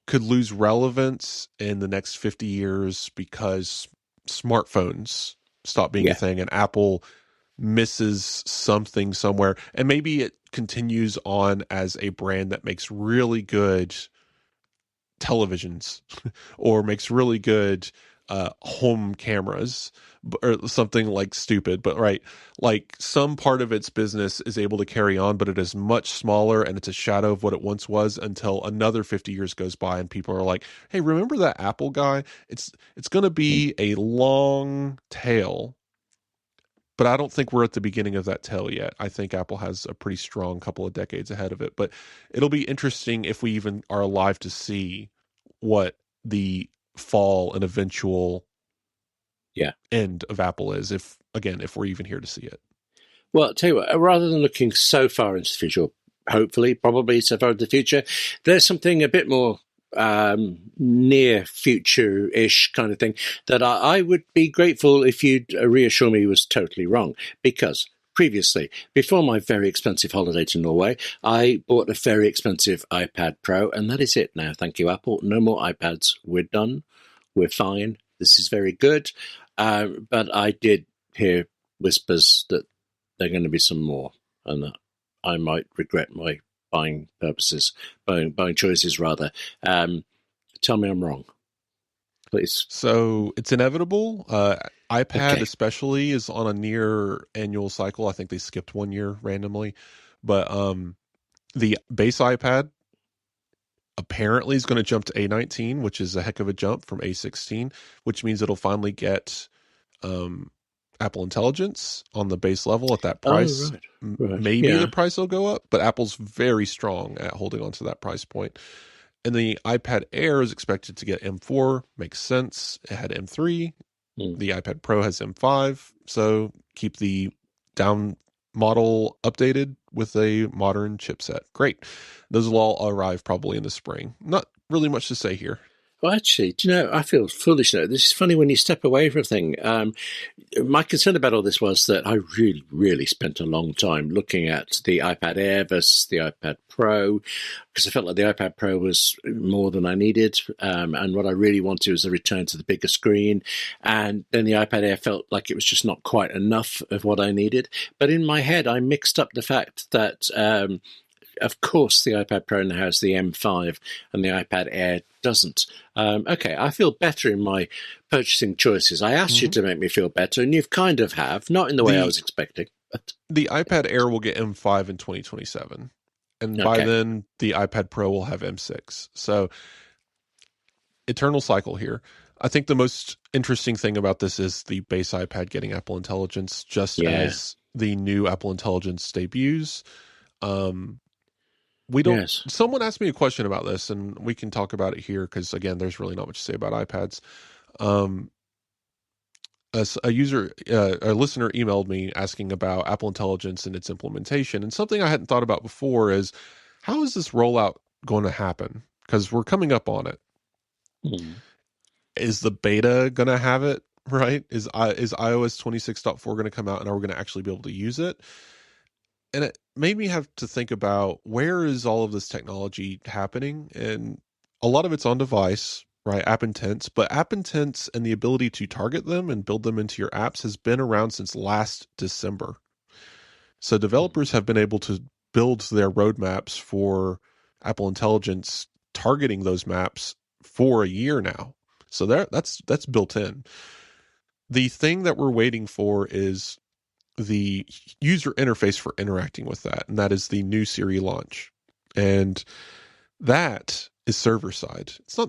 could lose relevance in the next 50 years because smartphones stop being a Yeah. thing and Apple misses something somewhere. And maybe it continues on as a brand that makes really good televisions or makes really good home cameras or something like stupid, but right, like some part of its business is able to carry on, but it is much smaller and it's a shadow of what it once was until another 50 years goes by and people are like, hey, remember that Apple guy? It's going to be a long tail, but I don't think we're at the beginning of that tail yet. I think Apple has a pretty strong couple of decades ahead of it, but it'll be interesting if we even are alive to see what the fall and eventual end of Apple is, if we're even here to see it. Well, I'll tell you what, rather than looking so far into the future, hopefully, probably so far into the future, there's something a bit more near future-ish kind of thing that I would be grateful if you'd reassure me was totally wrong. Because previously, before my very expensive holiday to Norway, I bought a very expensive iPad Pro, and that is it now. Thank you, Apple. No more iPads. We're done. We're fine. This is very good. But I did hear whispers that there are going to be some more, and that I might regret my buying choices rather. Tell me I'm wrong, please. So it's inevitable. iPad especially is on a near annual cycle. I think they skipped 1 year randomly, but the base iPad apparently is going to jump to A19, which is a heck of a jump from A16, which means it'll finally get Apple Intelligence on the base level at that price. Oh, right. Maybe the price will go up, but Apple's very strong at holding on to that price point. And the iPad Air is expected to get M4. Makes sense. It had M3. The iPad Pro has M5. So keep the down model updated with a modern chipset. Great. Those will all arrive probably in the spring. Not really much to say here. Well, actually, do you know, I feel foolish now. This is funny when you step away from a thing. My concern about all this was that I really, really spent a long time looking at the iPad Air versus the iPad Pro, because I felt like the iPad Pro was more than I needed. And what I really wanted was a return to the bigger screen. And then the iPad Air felt like it was just not quite enough of what I needed. But in my head, I mixed up the fact that of course, the iPad Pro now has the M5 and the iPad Air doesn't. Okay, I feel better in my purchasing choices. I asked you to make me feel better, and you've kind of have, not in the way I was expecting. But the iPad Air will get M5 in 2027, and by then the iPad Pro will have M6. So, eternal cycle here. I think the most interesting thing about this is the base iPad getting Apple Intelligence, just as the new Apple Intelligence debuts. Someone asked me a question about this, and we can talk about it here because, again, there's really not much to say about iPads. A listener emailed me asking about Apple Intelligence and its implementation, and something I hadn't thought about before is, how is this rollout going to happen? Because we're coming up on it. Is the beta going to have it, right? Is iOS 26.4 going to come out, and are we going to actually be able to use it? And it made me have to think about, where is all of this technology happening? And a lot of it's on device, right? App Intents. But App Intents and the ability to target them and build them into your apps has been around since last December. So developers have been able to build their roadmaps for Apple Intelligence targeting those maps for a year now. So that's built in. The thing that we're waiting for is the user interface for interacting with that, and that is the new Siri launch, and that is server side. It's not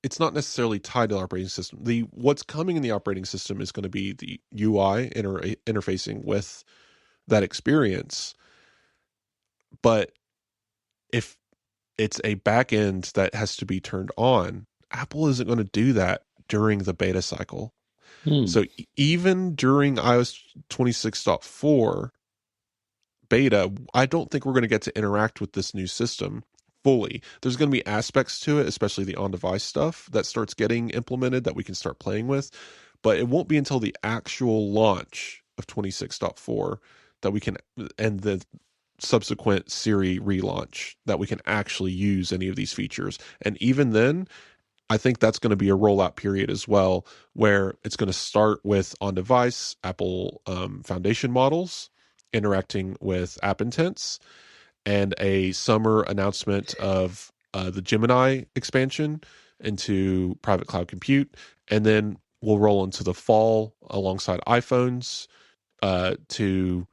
it's not necessarily tied to the operating system. What's coming in the operating system is going to be the UI interfacing with that experience, but if it's a back end that has to be turned on, Apple isn't going to do that during the beta cycle. So even during iOS 26.4 beta, I don't think we're going to get to interact with this new system fully. There's going to be aspects to it, especially the on-device stuff, that starts getting implemented that we can start playing with. But it won't be until the actual launch of 26.4 that we can, and subsequent Siri relaunch that we can actually use any of these features. And even then, I think that's going to be a rollout period as well, where it's going to start with on-device Apple Foundation models interacting with app intents, and a summer announcement of the Gemini expansion into private cloud compute. And then we'll roll into the fall alongside iPhones to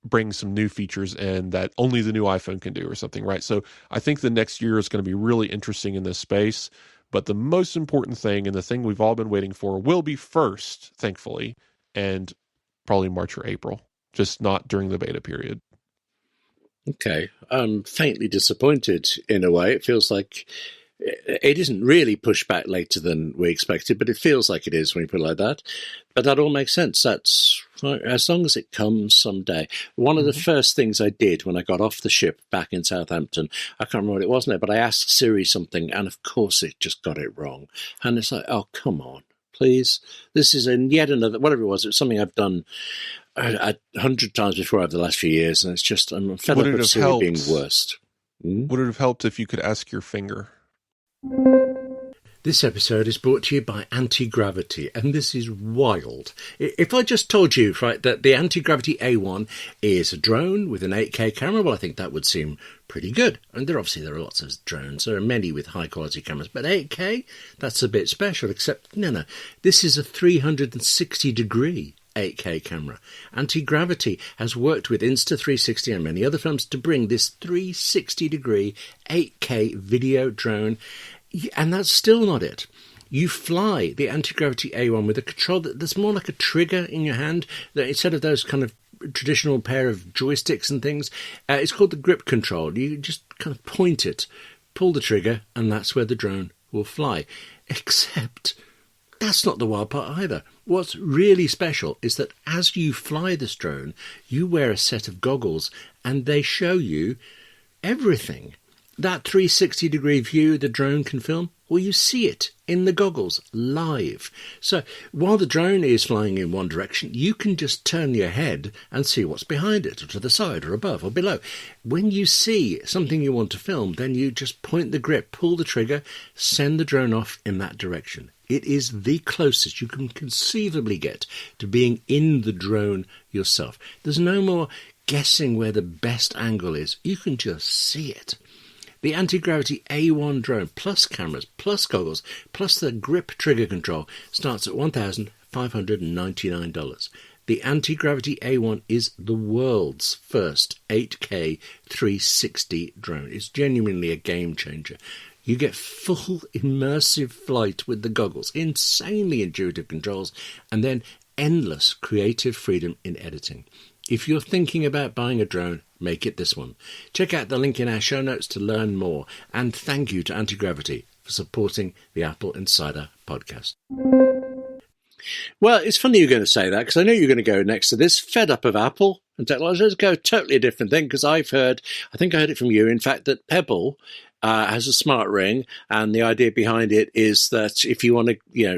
bring some new features in that only the new iPhone can do or something, right? So I think the next year is going to be really interesting in this space. But the most important thing, and the thing we've all been waiting for, will be first, thankfully, and probably March or April, just not during the beta period. Okay. I'm faintly disappointed in a way. It feels like it isn't really pushed back later than we expected, but it feels like it is when you put it like that. But that all makes sense. That's as long as it comes someday. One of the first things I did when I got off the ship back in Southampton, I can't remember what it was now, but I asked Siri something, and of course it just got it wrong. And it's like, oh, come on, please. This is yet another, whatever it was something I've done 100 times before over the last few years, and it's just, I'm fed up with Siri being worst. Would it have helped if you could ask your finger? This episode is brought to you by Anti-Gravity, and this is wild. If I just told you, right, that the Anti-Gravity A1 is a drone with an 8K camera, well, I think that would seem pretty good. And there are lots of drones. There are many with high-quality cameras, but 8K, that's a bit special, except, no, this is a 360-degree 8K camera. Anti-Gravity has worked with Insta360 and many other firms to bring this 360-degree 8K video drone. And that's still not it. You fly the Anti-Gravity A1 with a control that's more like a trigger in your hand, that instead of those kind of traditional pair of joysticks and things. It's called the grip control. You just kind of point it, pull the trigger, and that's where the drone will fly. Except that's not the wild part either. What's really special is that as you fly this drone, you wear a set of goggles and they show you everything. That 360-degree view the drone can film, well, you see it in the goggles live. So while the drone is flying in one direction, you can just turn your head and see what's behind it, or to the side, or above, or below. When you see something you want to film, then you just point the grip, pull the trigger, send the drone off in that direction. It is the closest you can conceivably get to being in the drone yourself. There's no more guessing where the best angle is. You can just see it. The Anti-Gravity A1 drone, plus cameras, plus goggles, plus the grip trigger control, starts at $1,599. The Anti-Gravity A1 is the world's first 8K 360 drone. It's genuinely a game changer. You get full immersive flight with the goggles, insanely intuitive controls, and then endless creative freedom in editing. If you're thinking about buying a drone, make it this one. Check out the link in our show notes to learn more. And thank you to Anti-Gravity for supporting the Apple Insider Podcast. Well, it's funny you're going to say that, because I know you're going to go next to this. Fed up of Apple and technology. Let's go totally a different thing, because I think I heard it from you, in fact, that Pebble has a smart ring, and the idea behind it is that if you want to,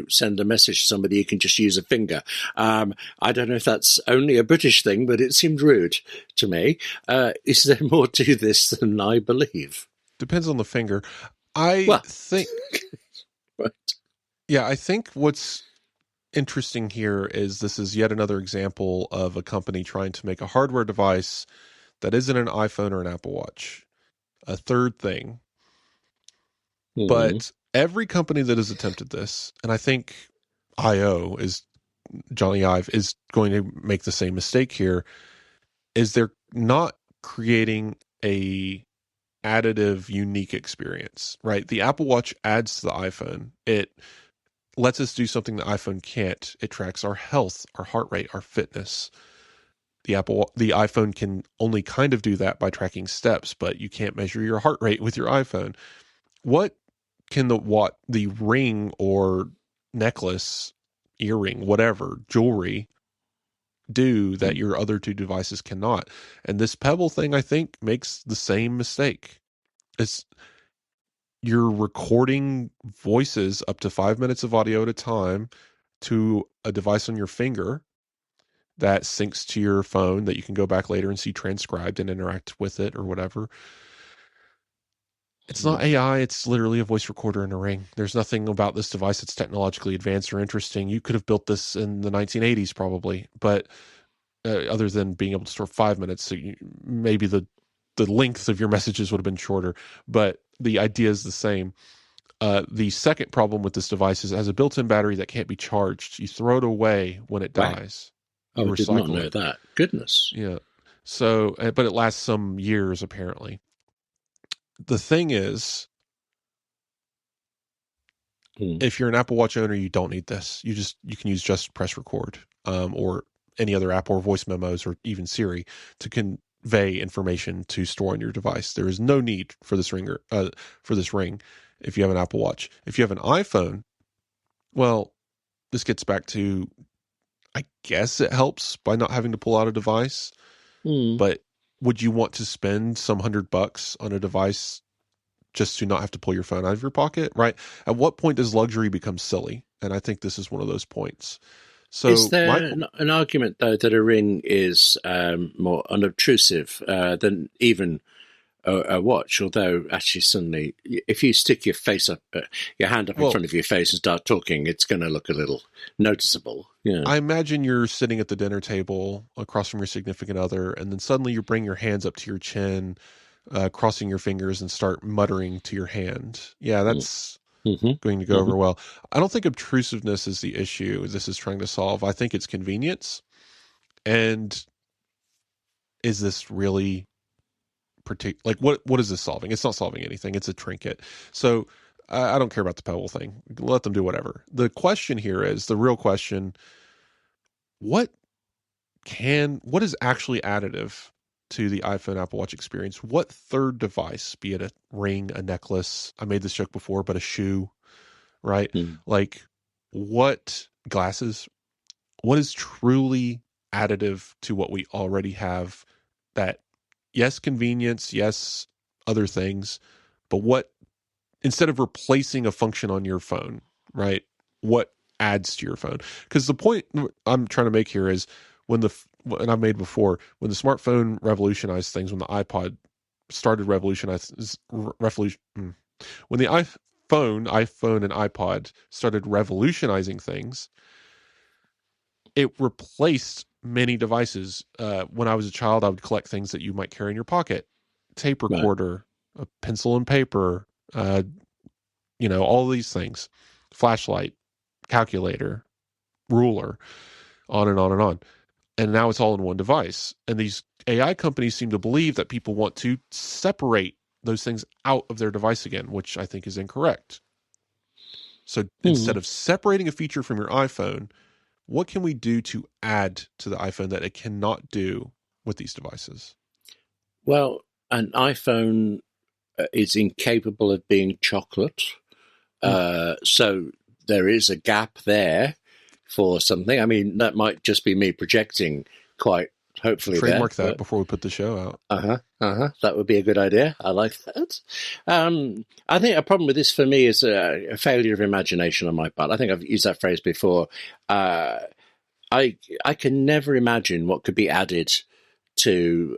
send a message to somebody, you can just use a finger. I don't know if that's only a British thing, but it seemed rude to me. Is there more to this than I believe? Depends on the finger. I think. Right. Yeah, I think what's interesting here is this is yet another example of a company trying to make a hardware device that isn't an iPhone or an Apple Watch. A third thing. But every company that has attempted this, and I think Johnny Ive is going to make the same mistake here, is they're not creating a additive, unique experience, right? The Apple Watch adds to the iPhone. It lets us do something the iPhone can't. It tracks our health, our heart rate, our fitness. The iPhone can only kind of do that by tracking steps, but you can't measure your heart rate with your iPhone. What can the ring or necklace, earring, whatever, jewelry do that your other two devices cannot? And this Pebble thing, I think, makes the same mistake. You're recording voices up to 5 minutes of audio at a time to a device on your finger that syncs to your phone that you can go back later and see transcribed and interact with it or whatever. It's not AI. It's literally a voice recorder in a ring. There's nothing about this device that's technologically advanced or interesting. You could have built this in the 1980s probably, but other than being able to store 5 minutes, so maybe the length of your messages would have been shorter, but the idea is the same. The second problem with this device is it has a built-in battery that can't be charged. You throw it away when it dies. Wow. Oh, I did not know that. Goodness. Yeah. So, but it lasts some years apparently. The thing is, if you're an Apple Watch owner, you don't need this. You can use just press record, or any other app, or voice memos, or even Siri to convey information to store on your device. There is no need for this ring if you have an Apple Watch. If you have an iPhone, well, this gets back to, I guess it helps by not having to pull out a device. But would you want to spend some $100 on a device just to not have to pull your phone out of your pocket, right? At what point does luxury become silly? And I think this is one of those points. So is there an argument, though, that a ring is more unobtrusive than even a watch? Although, actually, suddenly, if you stick your hand up in front of your face and start talking, it's going to look a little noticeable. Yeah. I imagine you're sitting at the dinner table across from your significant other, and then suddenly you bring your hands up to your chin, crossing your fingers, and start muttering to your hand. Yeah, that's going to go over well. I don't think obtrusiveness is the issue this is trying to solve. I think it's convenience. And is this really what is this solving? It's not solving anything. It's a trinket. So I don't care about the Pebble thing. Let them do whatever. The question here is, the real question, what is actually additive to the iPhone Apple Watch experience? What third device, be it a ring, a necklace, I made this joke before, but a shoe, right? Like, what glasses, what is truly additive to what we already have that, yes, convenience, yes, other things, but what, instead of replacing a function on your phone, right, what adds to your phone? Because the point I'm trying to make here is, and I've made before, when the smartphone revolutionized things, when the iPod started when the iPhone and iPod started revolutionizing things, it replaced many devices. When I was a child, I would collect things that you might carry in your pocket: tape recorder, a pencil and paper, all these things, flashlight, calculator, ruler, on and on and on. And now it's all in one device. And these AI companies seem to believe that people want to separate those things out of their device again, which I think is incorrect. So instead of separating a feature from your iPhone, what can we do to add to the iPhone that it cannot do with these devices? Well, an iPhone is incapable of being chocolate. So there is a gap there for something. I mean, that might just be me projecting quite hopefully. Trademark that before we put the show out. That would be a good idea. I like that. I think a problem with this for me is a failure of imagination on my part. I think I've used that phrase before. I can never imagine what could be added to,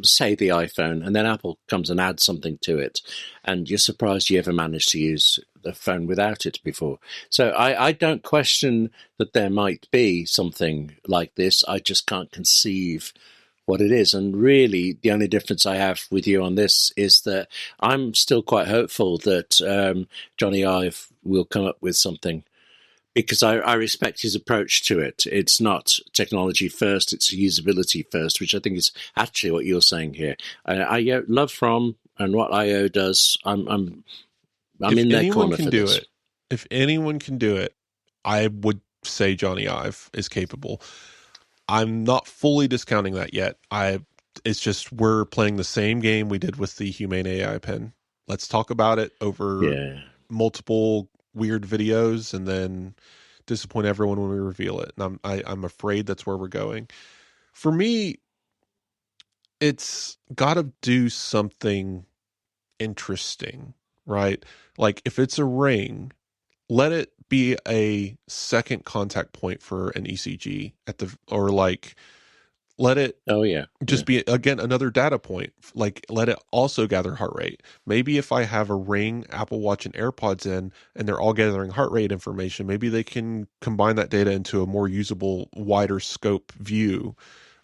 say, the iPhone, and then Apple comes and adds something to it, and you're surprised you ever managed to use the phone without it before. So I don't question that there might be something like this. I just can't conceive what it is. And really, the only difference I have with you on this is that I'm still quite hopeful that Johnny Ive will come up with something, because I respect his approach to it. It's not technology first, it's usability first, which I think is actually what you're saying here. I love From and what I/O does. I'm in their corner for this. If anyone can do it, I would say Johnny Ive is capable. I'm not fully discounting that yet. It's just, we're playing the same game we did with the Humane AI pen. Let's talk about it over multiple weird videos and then disappoint everyone when we reveal it. And I'm afraid that's where we're going. For me, it's got to do something interesting, right? Like, if it's a ring, let it be a second contact point for an ECG or like let it just be, again, another data point. Like, let it also gather heart rate. Maybe if I have a Ring, Apple Watch, and AirPods in, and they're all gathering heart rate information, maybe they can combine that data into a more usable, wider scope view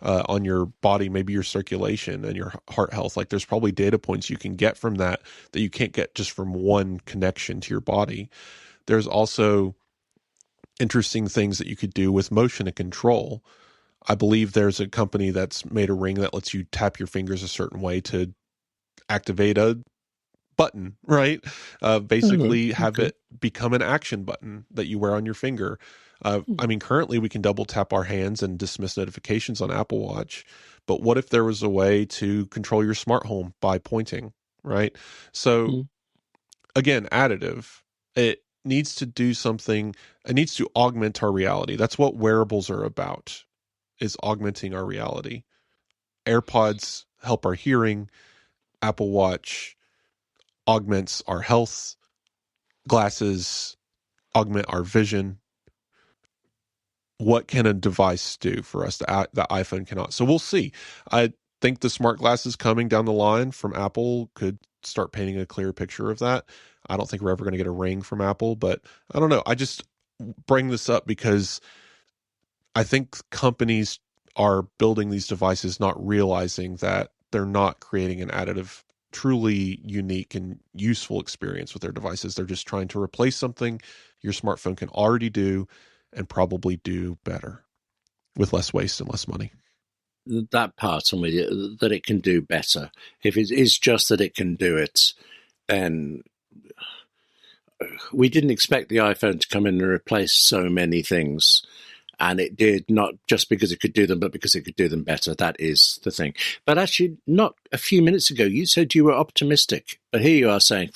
on your body, maybe your circulation and your heart health. Like, there's probably data points you can get from that you can't get just from one connection to your body. There's also interesting things that you could do with motion and control. I believe there's a company that's made a ring that lets you tap your fingers a certain way to activate a button, right? Basically have it become an action button that you wear on your finger. I mean, currently we can double tap our hands and dismiss notifications on Apple Watch, but what if there was a way to control your smart home by pointing, right? So again, additive. It needs to do something. It needs to augment our reality. That's what wearables are about, is augmenting our reality. AirPods help our hearing. Apple Watch augments our health. Glasses augment our vision. What can a device do for us that the iPhone cannot? So we'll see. I think the smart glasses coming down the line from Apple could start painting a clearer picture of that. I don't think we're ever going to get a Ring from Apple, but I don't know. I just bring this up because I think companies are building these devices not realizing that they're not creating an additive, truly unique and useful experience with their devices. They're just trying to replace something your smartphone can already do and probably do better with less waste and less money. That part I'm with you, that it can do better. If it is just that it can do it, then we didn't expect the iPhone to come in and replace so many things. And it did, not just because it could do them, but because it could do them better. That is the thing. But actually, not a few minutes ago, you said you were optimistic. But here you are saying,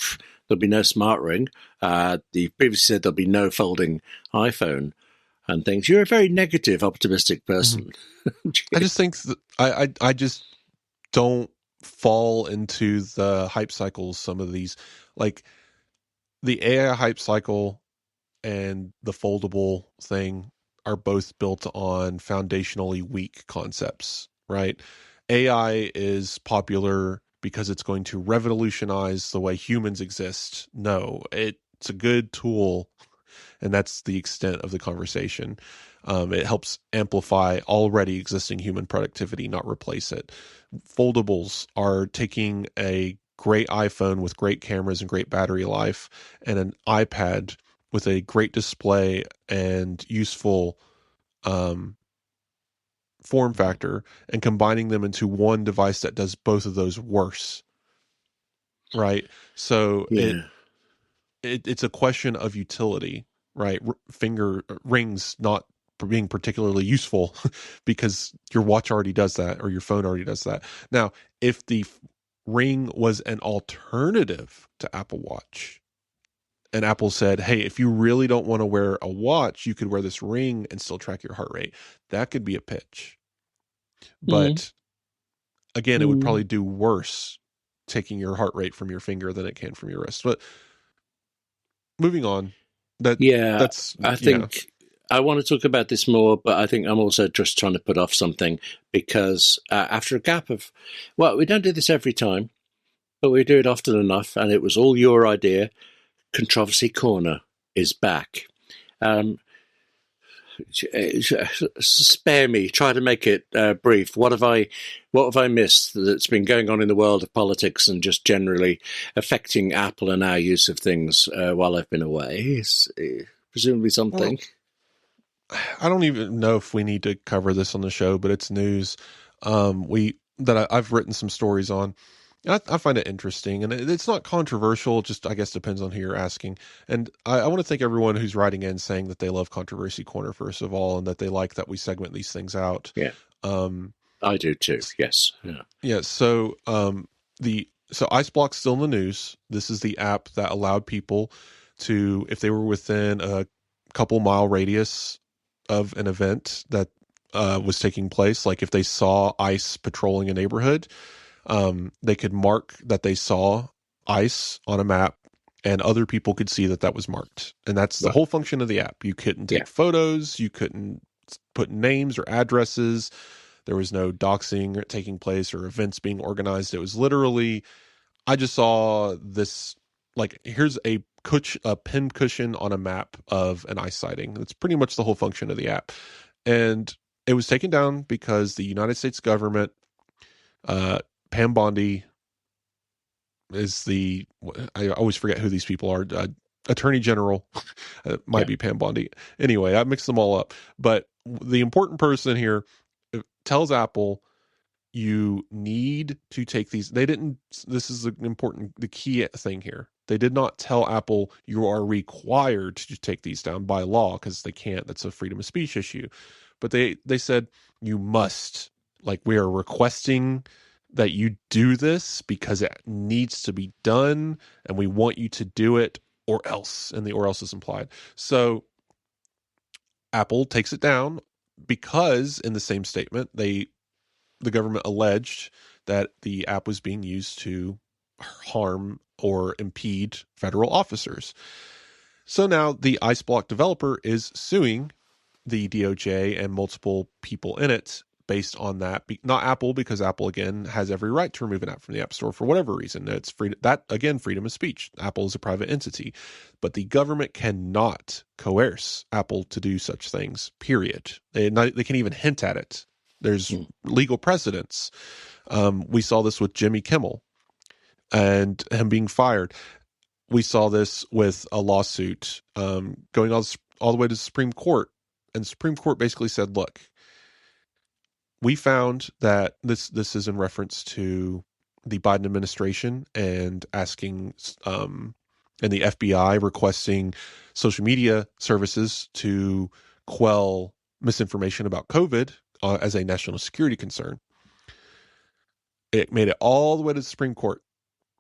there'll be no smart ring. You previously said there'll be no folding iPhone and things. You're a very negative, optimistic person. I just think I just don't fall into the hype cycles. Some of these, like the AI hype cycle and the foldable thing, are both built on foundationally weak concepts, right? AI is popular because it's going to revolutionize the way humans exist. No, it's a good tool, and that's the extent of the conversation. It helps amplify already existing human productivity, not replace it. Foldables are taking a great iPhone with great cameras and great battery life and an iPad with a great display and useful form factor and combining them into one device that does both of those worse. Right? So it's a question of utility, right? Finger rings not being particularly useful because your watch already does that or your phone already does that. Now, if the Ring was an alternative to Apple Watch, and Apple said, hey, if you really don't want to wear a watch, you could wear this ring and still track your heart rate. That could be a pitch. But again, it would probably do worse taking your heart rate from your finger than it can from your wrist. But moving on. I think I want to talk about this more, but I think I'm also just trying to put off something because after a gap of, we don't do this every time, but we do it often enough, and it was all your idea. Controversy Corner is back. Spare me. Try to make it brief. What have I missed that's been going on in the world of politics and just generally affecting Apple and our use of things while I've been away? It's, presumably something. Well, I don't even know if we need to cover this on the show, but it's news. I've written some stories on. I find it interesting, and it's not controversial. It just, I guess, depends on who you're asking. And I want to thank everyone who's writing in saying that they love Controversy Corner, first of all, and that they like that we segment these things out. Yeah, I do too. Yes. Yeah. So IceBlock's still in the news. This is the app that allowed people to, if they were within a couple mile radius of an event that was taking place, like if they saw ICE patrolling a neighborhood, they could mark that they saw ICE on a map and other people could see that was marked. And that's the whole function of the app. You couldn't take photos, you couldn't put names or addresses. There was no doxing taking place or events being organized. It was literally, I just saw this, like, here's a pin cushion on a map of an ice sighting. That's pretty much the whole function of the app. And it was taken down because the United States government, Pam Bondi is I always forget who these people are. Attorney General, might be Pam Bondi. Anyway, I mixed them all up. But the important person here tells Apple, you need to take these. This is the key thing here. They did not tell Apple you are required to take these down by law, because they can't. That's a freedom of speech issue. But they said you must, like, we are requesting that you do this because it needs to be done, and we want you to do it, or else. And the or else is implied. So Apple takes it down because in the same statement, the government alleged that the app was being used to harm or impede federal officers. So now the IceBlock developer is suing the DOJ and multiple people in it based on that. Not Apple, because Apple, again, has every right to remove an app from the App Store for whatever reason. It's freedom of speech. Apple is a private entity. But the government cannot coerce Apple to do such things, period. They can't even hint at it. There's legal precedents. We saw this with Jimmy Kimmel and him being fired. We saw this with a lawsuit going all the way to the Supreme Court. And the Supreme Court basically said, look, we found that this is in reference to the Biden administration and asking and the FBI requesting social media services to quell misinformation about COVID as a national security concern. It made it all the way to the Supreme Court.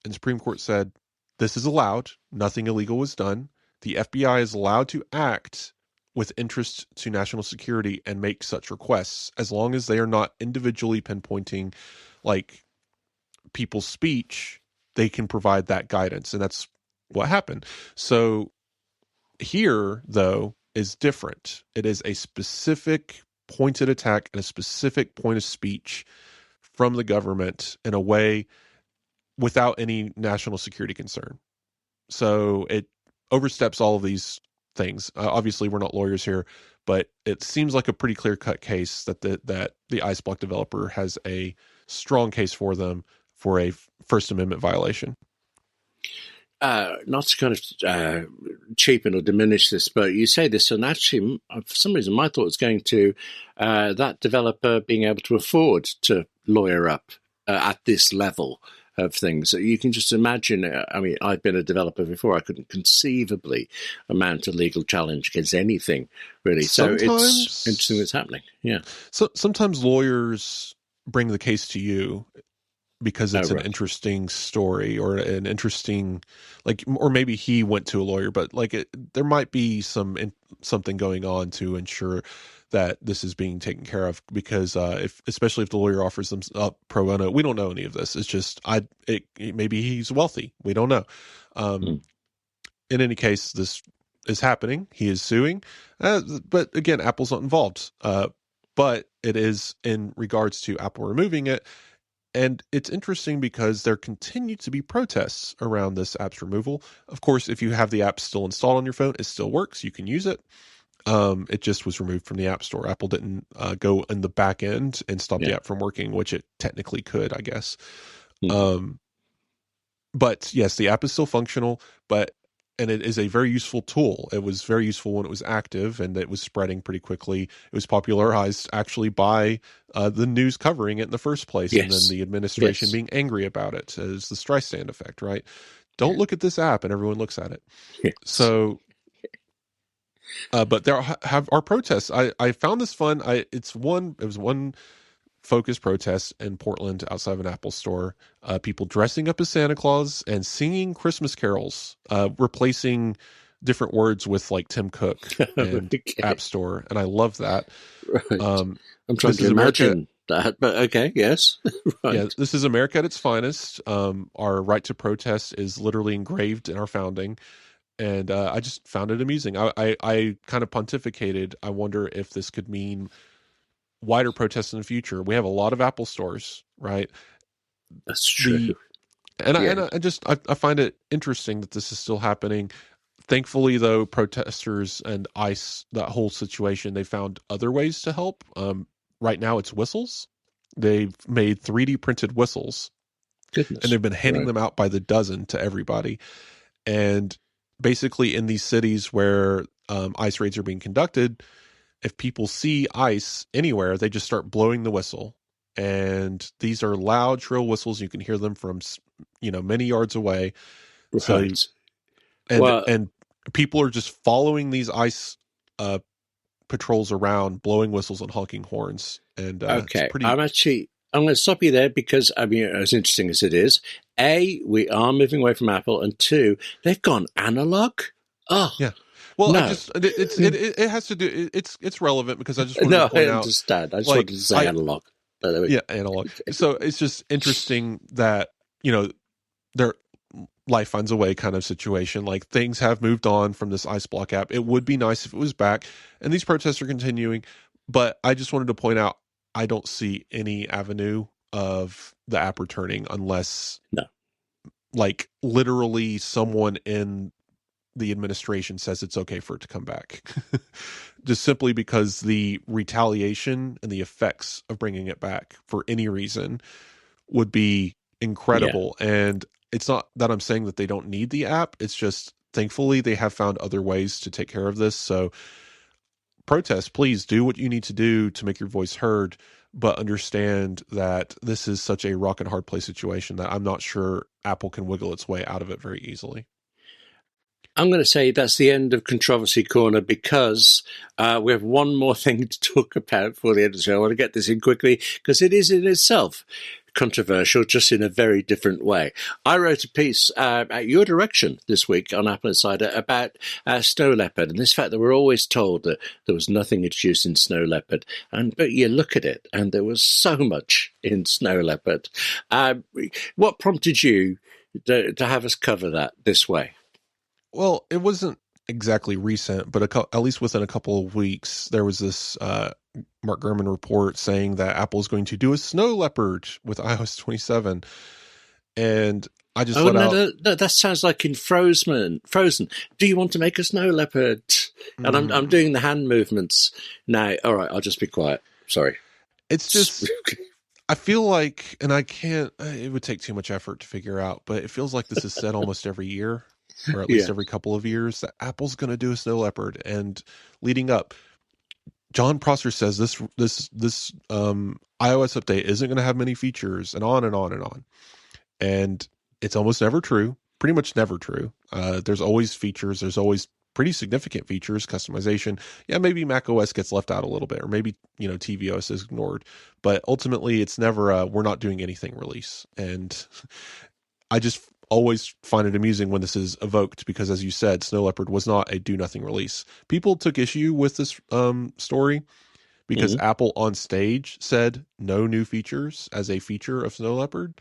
And the Supreme Court said, this is allowed. Nothing illegal was done. The FBI is allowed to act with interest to national security and make such requests, as long as they are not individually pinpointing, like, people's speech. They can provide that guidance. And that's what happened. So here, though, is different. It is a specific pointed attack and a specific point of speech from the government in a way without any national security concern. So it oversteps all of these things. Obviously, we're not lawyers here, but it seems like a pretty clear-cut case that the IceBlock developer has a strong case for them for a First Amendment violation. Not to kind of cheapen or diminish this, but you say this, and actually, for some reason, my thought was going to that developer being able to afford to lawyer up at this level of things. So you can just imagine, I mean, I've been a developer before. I couldn't conceivably mount a legal challenge against anything, really. So it's interesting that's happening. Yeah. So sometimes lawyers bring the case to you because it's an interesting story or an interesting, like, or maybe he went to a lawyer, but like there might be something going on to ensure that this is being taken care of, because especially if the lawyer offers them up pro bono, we don't know any of this. It's just maybe he's wealthy. We don't know. In any case, this is happening. He is suing, but again, Apple's not involved. But it is in regards to Apple removing it. And it's interesting because there continue to be protests around this app's removal. Of course, if you have the app still installed on your phone, it still works. You can use it. It just was removed from the App Store. Apple didn't go in the back end and stop the app from working, which it technically could, I guess. But yes, the app is still functional, and it is a very useful tool. It was very useful when it was active, and it was spreading pretty quickly. It was popularized actually by the news covering it in the first place, and then the administration being angry about it as the Streisand effect, right? Don't look at this app, and everyone looks at it. So, but there are protests. I found this fun. It was one focused protest in Portland outside of an Apple store. People dressing up as Santa Claus and singing Christmas carols, replacing different words with like Tim Cook and App Store, and I love that. Right. I'm trying to imagine that, but okay, yes. Right. Yeah, this is America at its finest. Our right to protest is literally engraved in our founding. And I just found it amusing. I kind of pontificated. I wonder if this could mean wider protests in the future. We have a lot of Apple stores, right? That's true. I find it interesting that this is still happening. Thankfully, though, protesters and ICE, that whole situation, they found other ways to help. Right now, it's whistles. They've made 3D printed whistles, Goodness. and they've been handing them out by the dozen to everybody. And basically, in these cities where ICE raids are being conducted, if people see ICE anywhere, they just start blowing the whistle. And these are loud, shrill whistles. You can hear them from, many yards away. Right. So, and people are just following these ICE patrols around, blowing whistles and honking horns. And okay, it's pretty... I'm going to stop you there because, I mean, as interesting as it is, A, we are moving away from Apple, and 2, they've gone analog. Oh, yeah. Well, no. It has to do. It's relevant because I just wanted to point out. I understand. I just wanted to say analog. Yeah, analog. So it's just interesting that their life finds a way kind of situation. Like, things have moved on from this Ice Block app. It would be nice if it was back, and these protests are continuing. But I just wanted to point out, I don't see any avenue of the app returning unless, like, literally someone in the administration says it's okay for it to come back. Just simply because the retaliation and the effects of bringing it back for any reason would be incredible. Yeah. And it's not that I'm saying that they don't need the app. It's just, thankfully, they have found other ways to take care of this. So protest, please do what you need to do to make your voice heard, but understand that this is such a rock and hard place situation that I'm not sure Apple can wiggle its way out of it very easily. I'm going to say that's the end of Controversy Corner because we have one more thing to talk about for the end of the show. I want to get this in quickly because it is in itself controversial, just in a very different way. I wrote a piece at your direction this week on AppleInsider about Snow Leopard and this fact that we're always told that there was nothing introduced in Snow Leopard. But you look at it and there was so much in Snow Leopard. What prompted you to have us cover that this way? Well, it wasn't exactly recent, but at least within a couple of weeks, there was this Mark Gurman report saying that Apple is going to do a Snow Leopard with iOS 27. And I just that sounds like in Frozen. Do you want to make a Snow Leopard? And I'm doing the hand movements now. All right, I'll just be quiet. Sorry. It's just... I feel like, and I can't... It would take too much effort to figure out, but it feels like this is said almost every year. Or at least every couple of years, that Apple's going to do a Snow Leopard. And leading up, John Prosser says this iOS update isn't going to have many features, and on and on and on. And it's almost never true, pretty much never true. There's always features. There's always pretty significant features, customization. Yeah, maybe macOS gets left out a little bit, or maybe, tvOS is ignored. But ultimately, it's never we're not doing anything release. And I just always find it amusing when this is evoked because, as you said, Snow Leopard was not a do-nothing release. People took issue with this story because Apple on stage said no new features as a feature of Snow Leopard.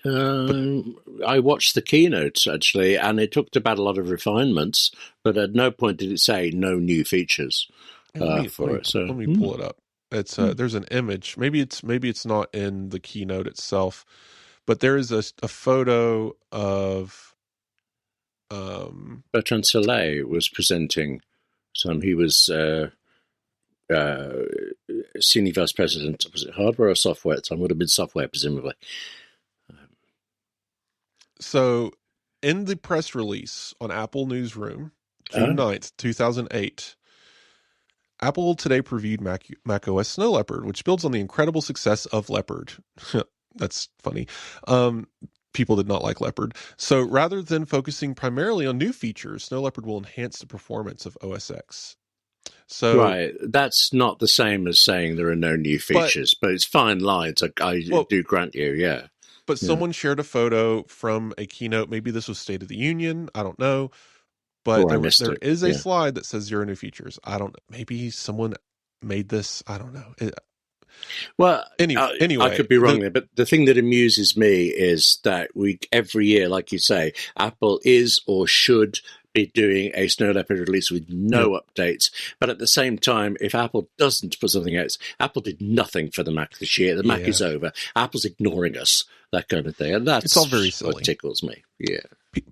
I watched the keynotes, actually, and it talked about a lot of refinements, but at no point did it say no new features for it. So let me pull it up. It's there's an image. Maybe it's not in the keynote itself. But there is a photo of Bertrand Soleil was presenting some. He was senior vice president. Was it hardware or software? It would have been software, presumably. So, in the press release on Apple Newsroom, June 9th, 2008, Apple today previewed macOS Snow Leopard, which builds on the incredible success of Leopard. That's funny. People did not like Leopard. So rather than focusing primarily on new features, Snow Leopard will enhance the performance of OS X. So, right. That's not the same as saying there are no new features, but it's fine lines. I do grant you, yeah. But someone shared a photo from a keynote. Maybe this was State of the Union. I don't know. But there is a slide that says zero new features. I don't know. Maybe someone made this. I don't know. Well, anyway, I could be wrong there, but the thing that amuses me is that every year, like you say, Apple is or should be doing a Snow Leopard release with no updates. But at the same time, if Apple doesn't put something out, Apple did nothing for the Mac this year. The Mac is over. Apple's ignoring us, that kind of thing. And that's all very silly. What tickles me. Yeah.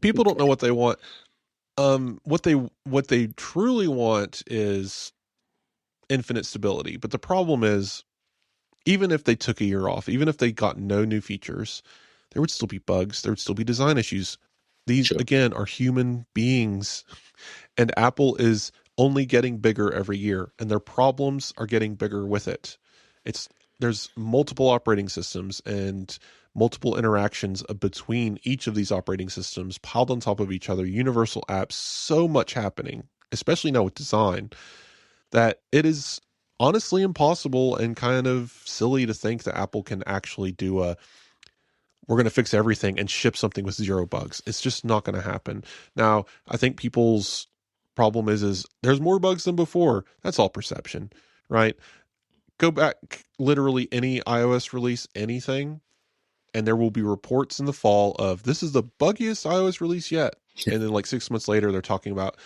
People don't know what they want. What they truly want is infinite stability. But the problem is, even if they took a year off, even if they got no new features, there would still be bugs. There would still be design issues. These, again, are human beings. And Apple is only getting bigger every year. And their problems are getting bigger with it. There's multiple operating systems and multiple interactions between each of these operating systems piled on top of each other. Universal apps, so much happening, especially now with design, that it is honestly impossible and kind of silly to think that Apple can actually do we're going to fix everything and ship something with 0 bugs. It's just not going to happen. Now, I think people's problem is there's more bugs than before. That's all perception, right? Go back literally any iOS release, anything, and there will be reports in the fall of this is the buggiest iOS release yet. And then like 6 months later, they're talking about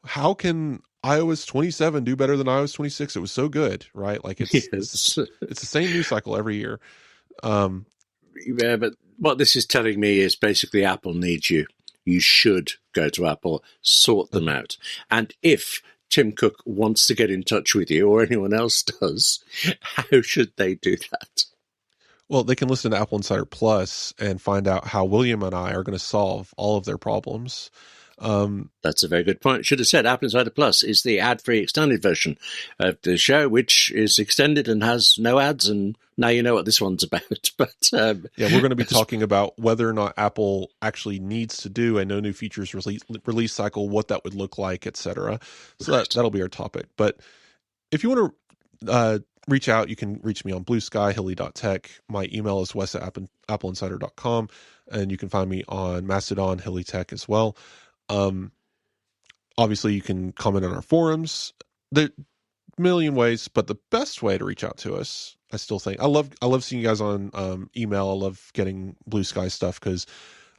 how can iOS 27 do better than iOS 26? It was so good, right? Like it's the same news cycle every year. Yeah, but what this is telling me is basically Apple needs you. You should go to Apple, sort them out. And if Tim Cook wants to get in touch with you or anyone else does, how should they do that? Well, they can listen to Apple Insider Plus and find out how William and I are going to solve all of their problems. That's a very good point. Should have said Apple Insider Plus is the ad-free extended version of the show, which is extended and has no ads. And now you know what this one's about. But yeah, we're going to be talking about whether or not Apple actually needs to do a no new features release cycle, what that would look like, etc. So that'll be our topic. But if you want to reach out, you can reach me on Blue Sky, hilly.tech. My email is wes@appleinsider.com, and you can find me on Mastodon, Hilly Tech as well. Obviously you can comment on our forums. There are a million ways, but the best way to reach out to us, I still think, I love seeing you guys on email. I love getting Blue Sky stuff because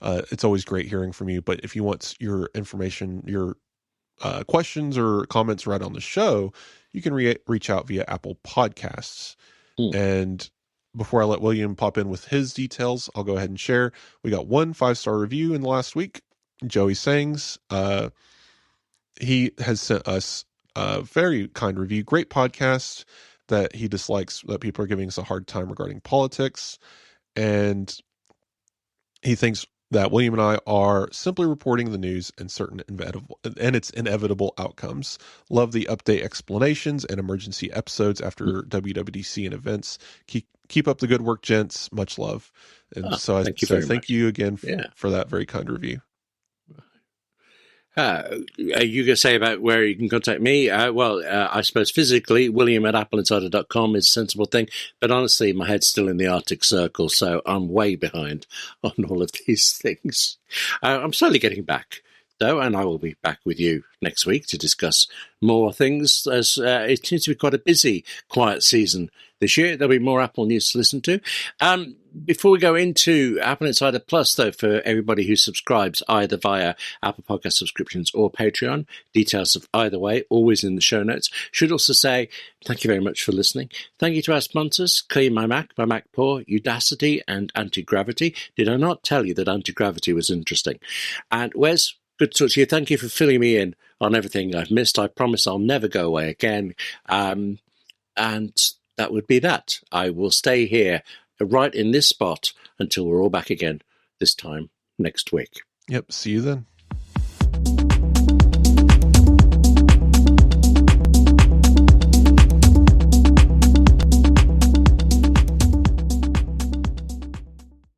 it's always great hearing from you. But if you want your information, your questions or comments right on the show, you can reach out via Apple Podcasts. And before I let William pop in with his details, I'll go ahead and share. We got 1 5-star review in the last week. Joey Sangs, he has sent us a very kind review. Great podcast that he dislikes that people are giving us a hard time regarding politics. And he thinks that William and I are simply reporting the news and its inevitable outcomes. Love the update explanations and emergency episodes after WWDC and events. Keep up the good work, gents. Much love. And thank you again for that very kind review. Are you going to say about where you can contact me? I suppose physically, William at AppleInsider.com is a sensible thing. But honestly, my head's still in the Arctic Circle, so I'm way behind on all of these things. I'm slowly getting back, though, and I will be back with you next week to discuss more things, as it seems to be quite a busy, quiet season this year. There'll be more Apple news to listen to. Before we go into Apple Insider Plus, though, for everybody who subscribes either via Apple Podcast subscriptions or Patreon, details of either way, always in the show notes. Should also say thank you very much for listening. Thank you to our sponsors, Clean My Mac, My Mac Poor, Udacity, and Anti-Gravity. Did I not tell you that Anti-Gravity was interesting? And Wes, good to talk to you. Thank you for filling me in on everything I've missed. I promise I'll never go away again. And that would be that. I will stay here right in this spot until we're all back again this time next week. Yep. See you then.